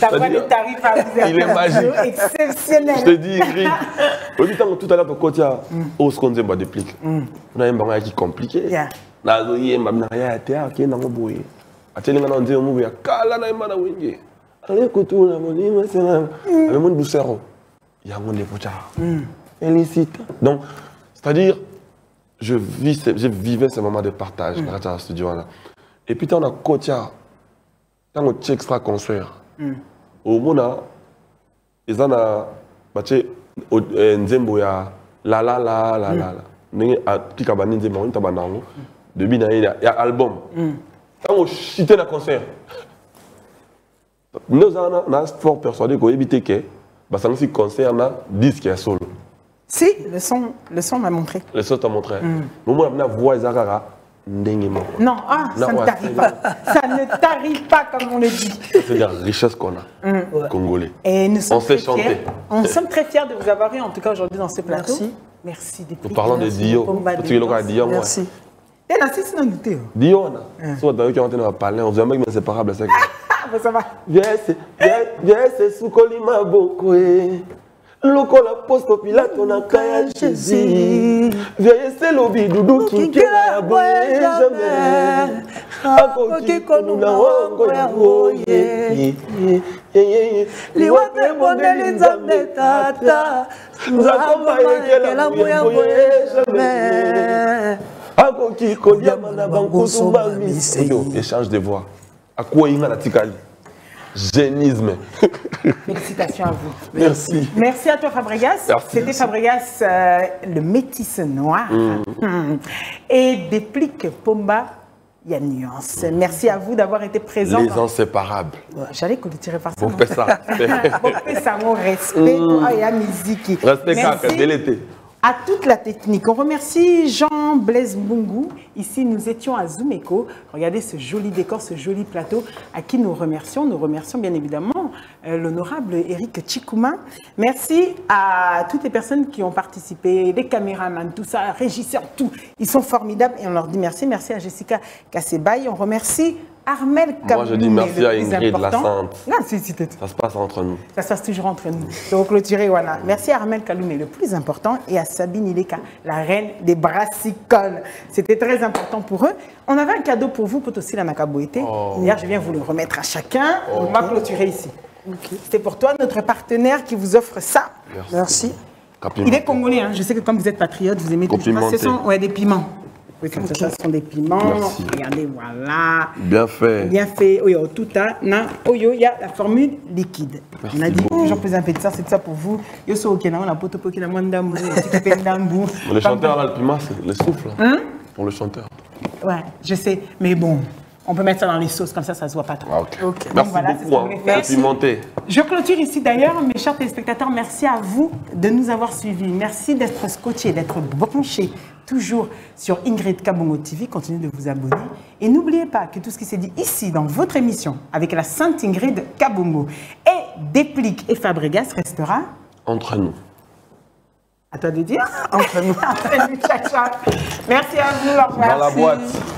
Il est magique. Exceptionnel. Je te dis, Ingrid. Tout à l'heure, quand tu as ce qu'on dit, déplique. On a un bagage qui est compliqué. On a un bagage qui est compliqué. Allez, couteau, la monnaie, c'est là. Le monde douceur. Il y a un monde de pocha. Félicite. Donc, c'est-à-dire, je vivais ce moment de partage grâce à ce studio-là. Et puis, on a coaché, quand on a extra construire. Au monde, ils ont Nzembo ya la. Nengi a Kikabani Nzembo, on tabanango. Depuis, il y a album. Quand on chite le concert, nous sommes fort persuadés qu'on évite que le concert na disque est solo. Si, le son m'a montré. Le son t'a montré. Mais moi, la voix est Zagara. Non, ça ne t'arrive pas. Ça ne t'arrive pas, comme on le dit. C'est la richesse qu'on a, Congolais. Et nous sommes on sait chanter. Nous sommes très fiers de vous avoir eu, en tout cas, aujourd'hui, dans ce plateau. Merci. Merci. Nous parlons de Dio. Merci. T'es là, c'est sinon Dio. Dio, soit dans le qui ont été dans le palais, on faisait un mec inséparable. Ça va. Viens, c'est sous Colima Bokoé. Lokola posto Pilate on a kaya Jésus. Viens, c'est l'obi doudou qui kera boye jamais. Akoki konu na wango ya boye. Liwape boneli nzambe tata. Nzakoma yekela boye jamais. Akoki kodiama na bankusu bambise. Échange de voix. À quoi il y a la tikali? Génisme. Félicitations à vous. Merci. Merci à toi, Fabregas. C'était Fabregas, le métis noir. Et Déplique Pomba, il y a nuance. Merci à vous d'avoir été présents. Les inséparables. J'allais que tu tirais par ça. Bon, fais ça. Bon, fais ça, mon respect. Il y a musique. Respect, merci. À toute la technique. On remercie Jean-Blaise Mbungu. Ici, nous étions à Zumeko. Regardez ce joli décor, ce joli plateau à qui nous remercions. Nous remercions bien évidemment l'honorable Eric Chikouma. Merci à toutes les personnes qui ont participé, les caméramans, tout ça, régisseurs, tout. Ils sont formidables et on leur dit merci. Merci à Jessica Kassebaï. On remercie Armel Kaboulé. Moi, je dis merci à Ingrid La Sainte. Non, ça se passe entre nous. Ça se passe toujours entre nous. Donc, clôturer, voilà. Merci à Armel Kaloumé, le plus important, et à Sabine Ileka, la reine des brassicoles. C'était très important pour eux. On avait un cadeau pour vous, Potosí la Nakaboété. Hier, je viens vous le remettre à chacun. On va clôturer ici. C'était pour toi, notre partenaire, qui vous offre ça. Merci. Il est congolais, hein. Je sais que comme vous êtes patriote, vous aimez tout ça. Ce sont des piments. Oui, comme ça, ce sont des piments. Merci. Regardez, voilà. Bien fait. Bien fait. Oyo, tout a. Oyo, il y a la formule liquide. Merci. On a dit toujours plus un peu de ça, c'est ça pour vous. Yo, so, ok, on a poto poki la mandambo, le chanteur, là, le piment, c'est le souffle. Pour le chanteur. Ouais, je sais. Mais bon, on peut mettre ça dans les sauces, comme ça, ça se voit pas trop. Ah, ok. Merci voilà, beaucoup. Merci. Je clôture ici d'ailleurs, mes chers téléspectateurs, merci à vous de nous avoir suivis. Merci d'être scotchés, d'être branchés toujours sur Ingrid Kabongo TV. Continuez de vous abonner. Et n'oubliez pas que tout ce qui s'est dit ici, dans votre émission, avec la Sainte Ingrid Kabongo et Déplique et Fabregas restera entre nous. À toi de dire. Entre nous. Entre nous, ciao, ciao. Merci à vous. Au revoir. Dans la boîte.